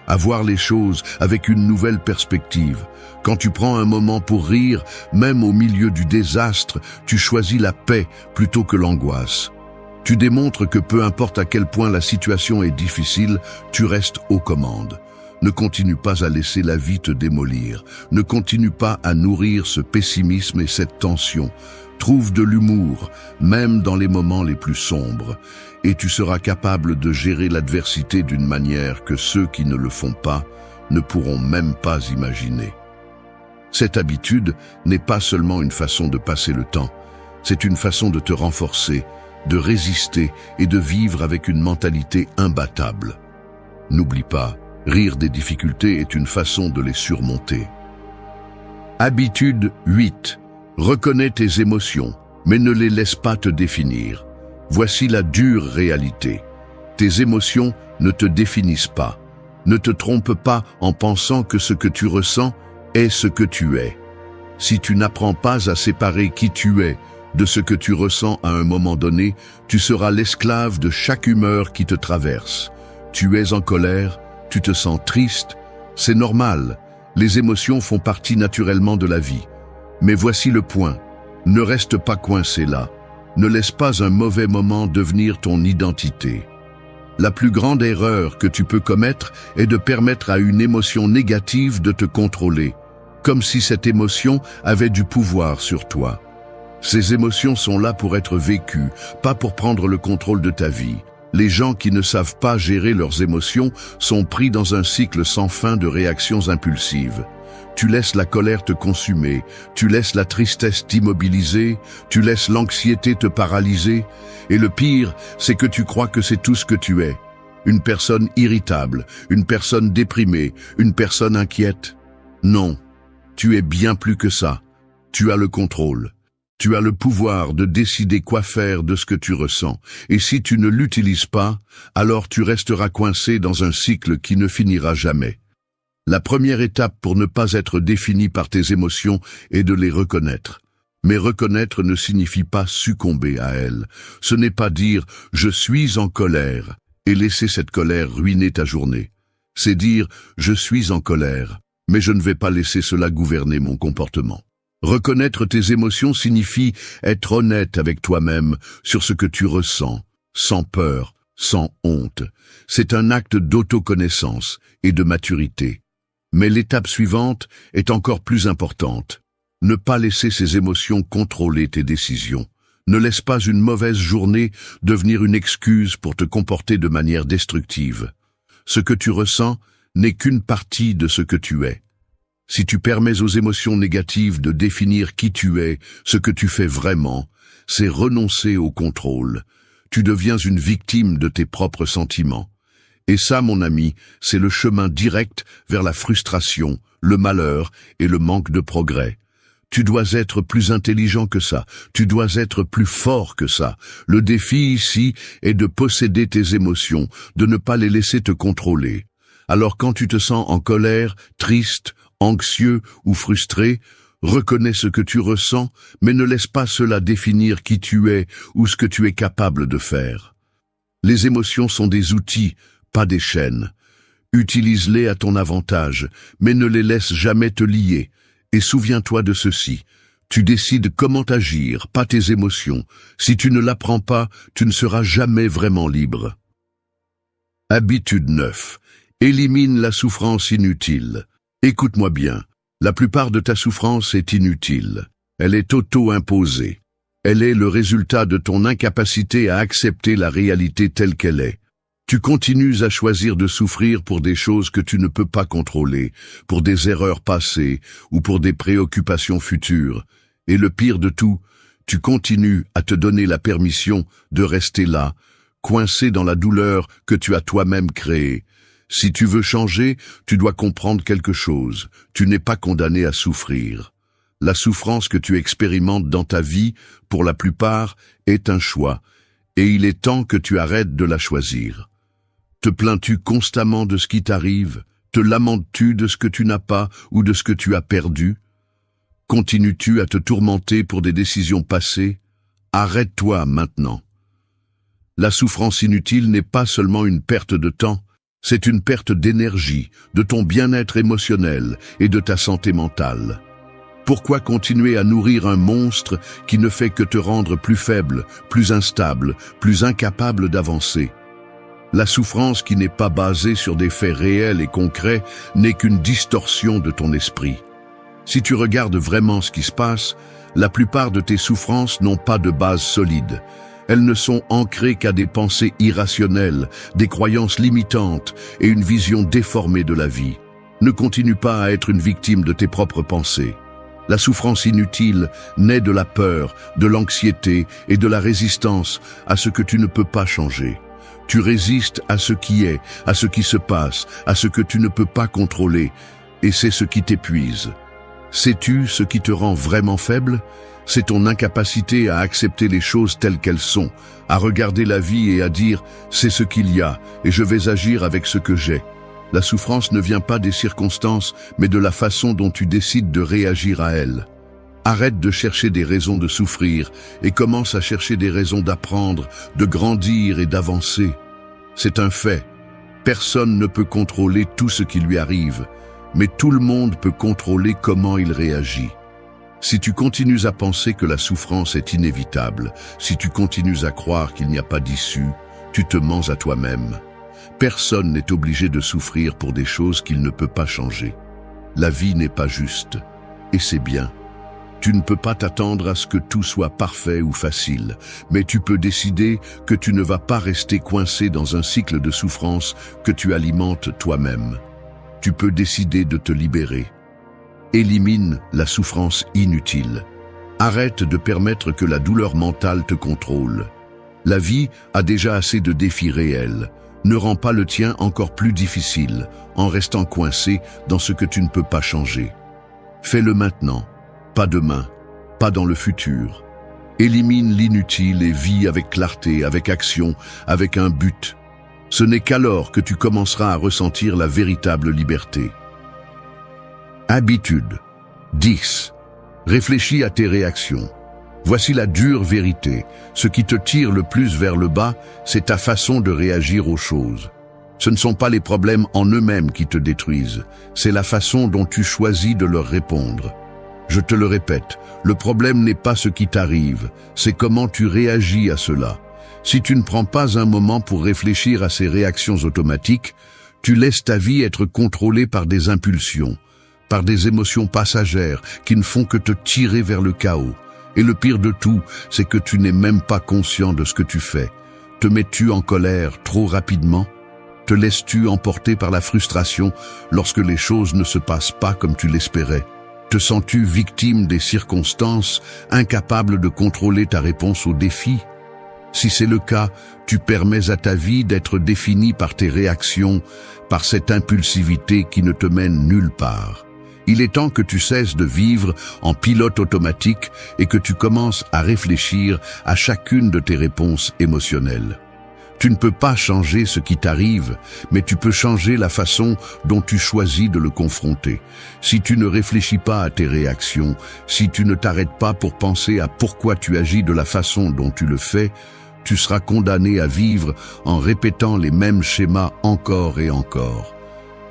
à voir les choses avec une nouvelle perspective. Quand tu prends un moment pour rire, même au milieu du désastre, tu choisis la paix plutôt que l'angoisse. Tu démontres que peu importe à quel point la situation est difficile, tu restes aux commandes. Ne continue pas à laisser la vie te démolir. Ne continue pas à nourrir ce pessimisme et cette tension. Trouve de l'humour, même dans les moments les plus sombres, et tu seras capable de gérer l'adversité d'une manière que ceux qui ne le font pas ne pourront même pas imaginer. Cette habitude n'est pas seulement une façon de passer le temps, c'est une façon de te renforcer, de résister et de vivre avec une mentalité imbattable. N'oublie pas, rire des difficultés est une façon de les surmonter. Habitude 8. Reconnais tes émotions, mais ne les laisse pas te définir. Voici la dure réalité. Tes émotions ne te définissent pas. Ne te trompe pas en pensant que ce que tu ressens est ce que tu es. Si tu n'apprends pas à séparer qui tu es de ce que tu ressens à un moment donné, tu seras l'esclave de chaque humeur qui te traverse. Tu es en colère, tu te sens triste, c'est normal. Les émotions font partie naturellement de la vie. Mais voici le point. Ne reste pas coincé là. Ne laisse pas un mauvais moment devenir ton identité. La plus grande erreur que tu peux commettre est de permettre à une émotion négative de te contrôler, comme si cette émotion avait du pouvoir sur toi. Ces émotions sont là pour être vécues, pas pour prendre le contrôle de ta vie. Les gens qui ne savent pas gérer leurs émotions sont pris dans un cycle sans fin de réactions impulsives. Tu laisses la colère te consumer, tu laisses la tristesse t'immobiliser, tu laisses l'anxiété te paralyser, et le pire, c'est que tu crois que c'est tout ce que tu es. Une personne irritable, une personne déprimée, une personne inquiète. Non, tu es bien plus que ça. Tu as le contrôle. Tu as le pouvoir de décider quoi faire de ce que tu ressens. Et si tu ne l'utilises pas, alors tu resteras coincé dans un cycle qui ne finira jamais. La première étape pour ne pas être défini par tes émotions est de les reconnaître. Mais reconnaître ne signifie pas succomber à elles. Ce n'est pas dire « je suis en colère » et laisser cette colère ruiner ta journée. C'est dire « je suis en colère, mais je ne vais pas laisser cela gouverner mon comportement ». Reconnaître tes émotions signifie être honnête avec toi-même sur ce que tu ressens, sans peur, sans honte. C'est un acte d'autoconnaissance et de maturité. Mais l'étape suivante est encore plus importante. Ne pas laisser ces émotions contrôler tes décisions. Ne laisse pas une mauvaise journée devenir une excuse pour te comporter de manière destructive. Ce que tu ressens n'est qu'une partie de ce que tu es. Si tu permets aux émotions négatives de définir qui tu es, ce que tu fais vraiment, c'est renoncer au contrôle. Tu deviens une victime de tes propres sentiments. Et ça, mon ami, c'est le chemin direct vers la frustration, le malheur et le manque de progrès. Tu dois être plus intelligent que ça, tu dois être plus fort que ça. Le défi ici est de posséder tes émotions, de ne pas les laisser te contrôler. Alors quand tu te sens en colère, triste, anxieux ou frustré, Reconnais ce que tu ressens, mais ne laisse pas cela définir qui tu es ou ce que tu es capable de faire. Les émotions sont des outils, pas des chaînes. Utilise-les à ton avantage, mais ne les laisse jamais te lier. Et souviens-toi de ceci. Tu décides comment agir, pas tes émotions. Si tu ne l'apprends pas, tu ne seras jamais vraiment libre. Habitude 9. Élimine la souffrance inutile. Écoute-moi bien. La plupart de ta souffrance est inutile. Elle est auto-imposée. Elle est le résultat de ton incapacité à accepter la réalité telle qu'elle est. Tu continues à choisir de souffrir pour des choses que tu ne peux pas contrôler, pour des erreurs passées ou pour des préoccupations futures. Et le pire de tout, tu continues à te donner la permission de rester là, coincé dans la douleur que tu as toi-même créée. Si tu veux changer, tu dois comprendre quelque chose. Tu n'es pas condamné à souffrir. La souffrance que tu expérimentes dans ta vie, pour la plupart, est un choix, et il est temps que tu arrêtes de la choisir. Te plains-tu constamment de ce qui t'arrive? Te lamentes-tu de ce que tu n'as pas ou de ce que tu as perdu? Continues-tu à te tourmenter pour des décisions passées? Arrête-toi maintenant. La souffrance inutile n'est pas seulement une perte de temps, c'est une perte d'énergie, de ton bien-être émotionnel et de ta santé mentale. Pourquoi continuer à nourrir un monstre qui ne fait que te rendre plus faible, plus instable, plus incapable d'avancer? La souffrance qui n'est pas basée sur des faits réels et concrets n'est qu'une distorsion de ton esprit. Si tu regardes vraiment ce qui se passe, la plupart de tes souffrances n'ont pas de base solide. Elles ne sont ancrées qu'à des pensées irrationnelles, des croyances limitantes et une vision déformée de la vie. Ne continue pas à être une victime de tes propres pensées. La souffrance inutile naît de la peur, de l'anxiété et de la résistance à ce que tu ne peux pas changer. Tu résistes à ce qui est, à ce qui se passe, à ce que tu ne peux pas contrôler, et c'est ce qui t'épuise. Sais-tu ce qui te rend vraiment faible? C'est ton incapacité à accepter les choses telles qu'elles sont, à regarder la vie et à dire « c'est ce qu'il y a, et je vais agir avec ce que j'ai ». La souffrance ne vient pas des circonstances, mais de la façon dont tu décides de réagir à elle. Arrête de chercher des raisons de souffrir et commence à chercher des raisons d'apprendre, de grandir et d'avancer. C'est un fait. Personne ne peut contrôler tout ce qui lui arrive, mais tout le monde peut contrôler comment il réagit. Si tu continues à penser que la souffrance est inévitable, si tu continues à croire qu'il n'y a pas d'issue, tu te mens à toi-même. Personne n'est obligé de souffrir pour des choses qu'il ne peut pas changer. La vie n'est pas juste, et c'est bien. Tu ne peux pas t'attendre à ce que tout soit parfait ou facile, mais tu peux décider que tu ne vas pas rester coincé dans un cycle de souffrance que tu alimentes toi-même. Tu peux décider de te libérer. Élimine la souffrance inutile. Arrête de permettre que la douleur mentale te contrôle. La vie a déjà assez de défis réels. Ne rends pas le tien encore plus difficile en restant coincé dans ce que tu ne peux pas changer. Fais-le maintenant. Pas demain, pas dans le futur. Élimine l'inutile et vis avec clarté, avec action, avec un but. Ce n'est qu'alors que tu commenceras à ressentir la véritable liberté. Habitude 10. Réfléchis à tes réactions. Voici la dure vérité. Ce qui te tire le plus vers le bas, c'est ta façon de réagir aux choses. Ce ne sont pas les problèmes en eux-mêmes qui te détruisent, c'est la façon dont tu choisis de leur répondre. Je te le répète, le problème n'est pas ce qui t'arrive, c'est comment tu réagis à cela. Si tu ne prends pas un moment pour réfléchir à ces réactions automatiques, tu laisses ta vie être contrôlée par des impulsions, par des émotions passagères qui ne font que te tirer vers le chaos. Et le pire de tout, c'est que tu n'es même pas conscient de ce que tu fais. Te mets-tu en colère trop rapidement? Te laisses-tu emporter par la frustration lorsque les choses ne se passent pas comme tu l'espérais? Te sens-tu victime des circonstances, incapable de contrôler ta réponse aux défis? Si c'est le cas, tu permets à ta vie d'être définie par tes réactions, par cette impulsivité qui ne te mène nulle part. Il est temps que tu cesses de vivre en pilote automatique et que tu commences à réfléchir à chacune de tes réponses émotionnelles. Tu ne peux pas changer ce qui t'arrive, mais tu peux changer la façon dont tu choisis de le confronter. Si tu ne réfléchis pas à tes réactions, si tu ne t'arrêtes pas pour penser à pourquoi tu agis de la façon dont tu le fais, tu seras condamné à vivre en répétant les mêmes schémas encore et encore.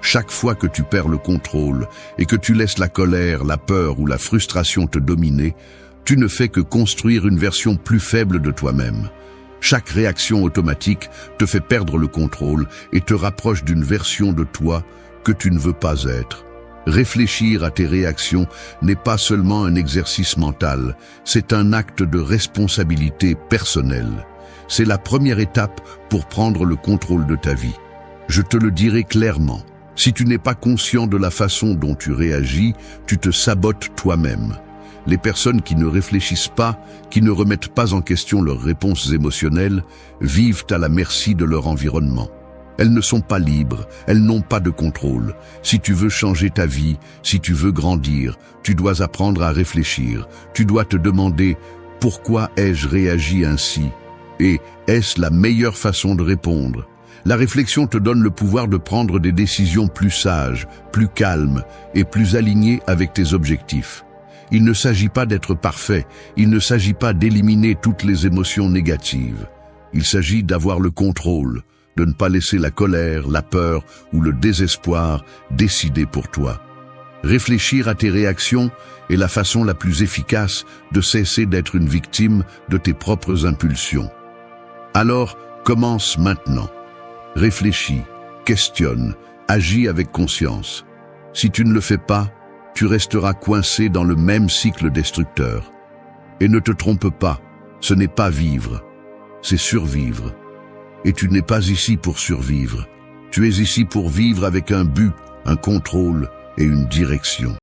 Chaque fois que tu perds le contrôle et que tu laisses la colère, la peur ou la frustration te dominer, tu ne fais que construire une version plus faible de toi-même. Chaque réaction automatique te fait perdre le contrôle et te rapproche d'une version de toi que tu ne veux pas être. Réfléchir à tes réactions n'est pas seulement un exercice mental, c'est un acte de responsabilité personnelle. C'est la première étape pour prendre le contrôle de ta vie. Je te le dirai clairement, si tu n'es pas conscient de la façon dont tu réagis, tu te sabotes toi-même. Les personnes qui ne réfléchissent pas, qui ne remettent pas en question leurs réponses émotionnelles, vivent à la merci de leur environnement. Elles ne sont pas libres, elles n'ont pas de contrôle. Si tu veux changer ta vie, si tu veux grandir, tu dois apprendre à réfléchir. Tu dois te demander « Pourquoi ai-je réagi ainsi ?» et « Est-ce la meilleure façon de répondre ?» La réflexion te donne le pouvoir de prendre des décisions plus sages, plus calmes et plus alignées avec tes objectifs. Il ne s'agit pas d'être parfait, il ne s'agit pas d'éliminer toutes les émotions négatives. Il s'agit d'avoir le contrôle, de ne pas laisser la colère, la peur ou le désespoir décider pour toi. Réfléchir à tes réactions est la façon la plus efficace de cesser d'être une victime de tes propres impulsions. Alors, commence maintenant. Réfléchis, questionne, agis avec conscience. Si tu ne le fais pas, tu resteras coincé dans le même cycle destructeur. Et ne te trompe pas, ce n'est pas vivre, c'est survivre. Et tu n'es pas ici pour survivre. Tu es ici pour vivre avec un but, un contrôle et une direction.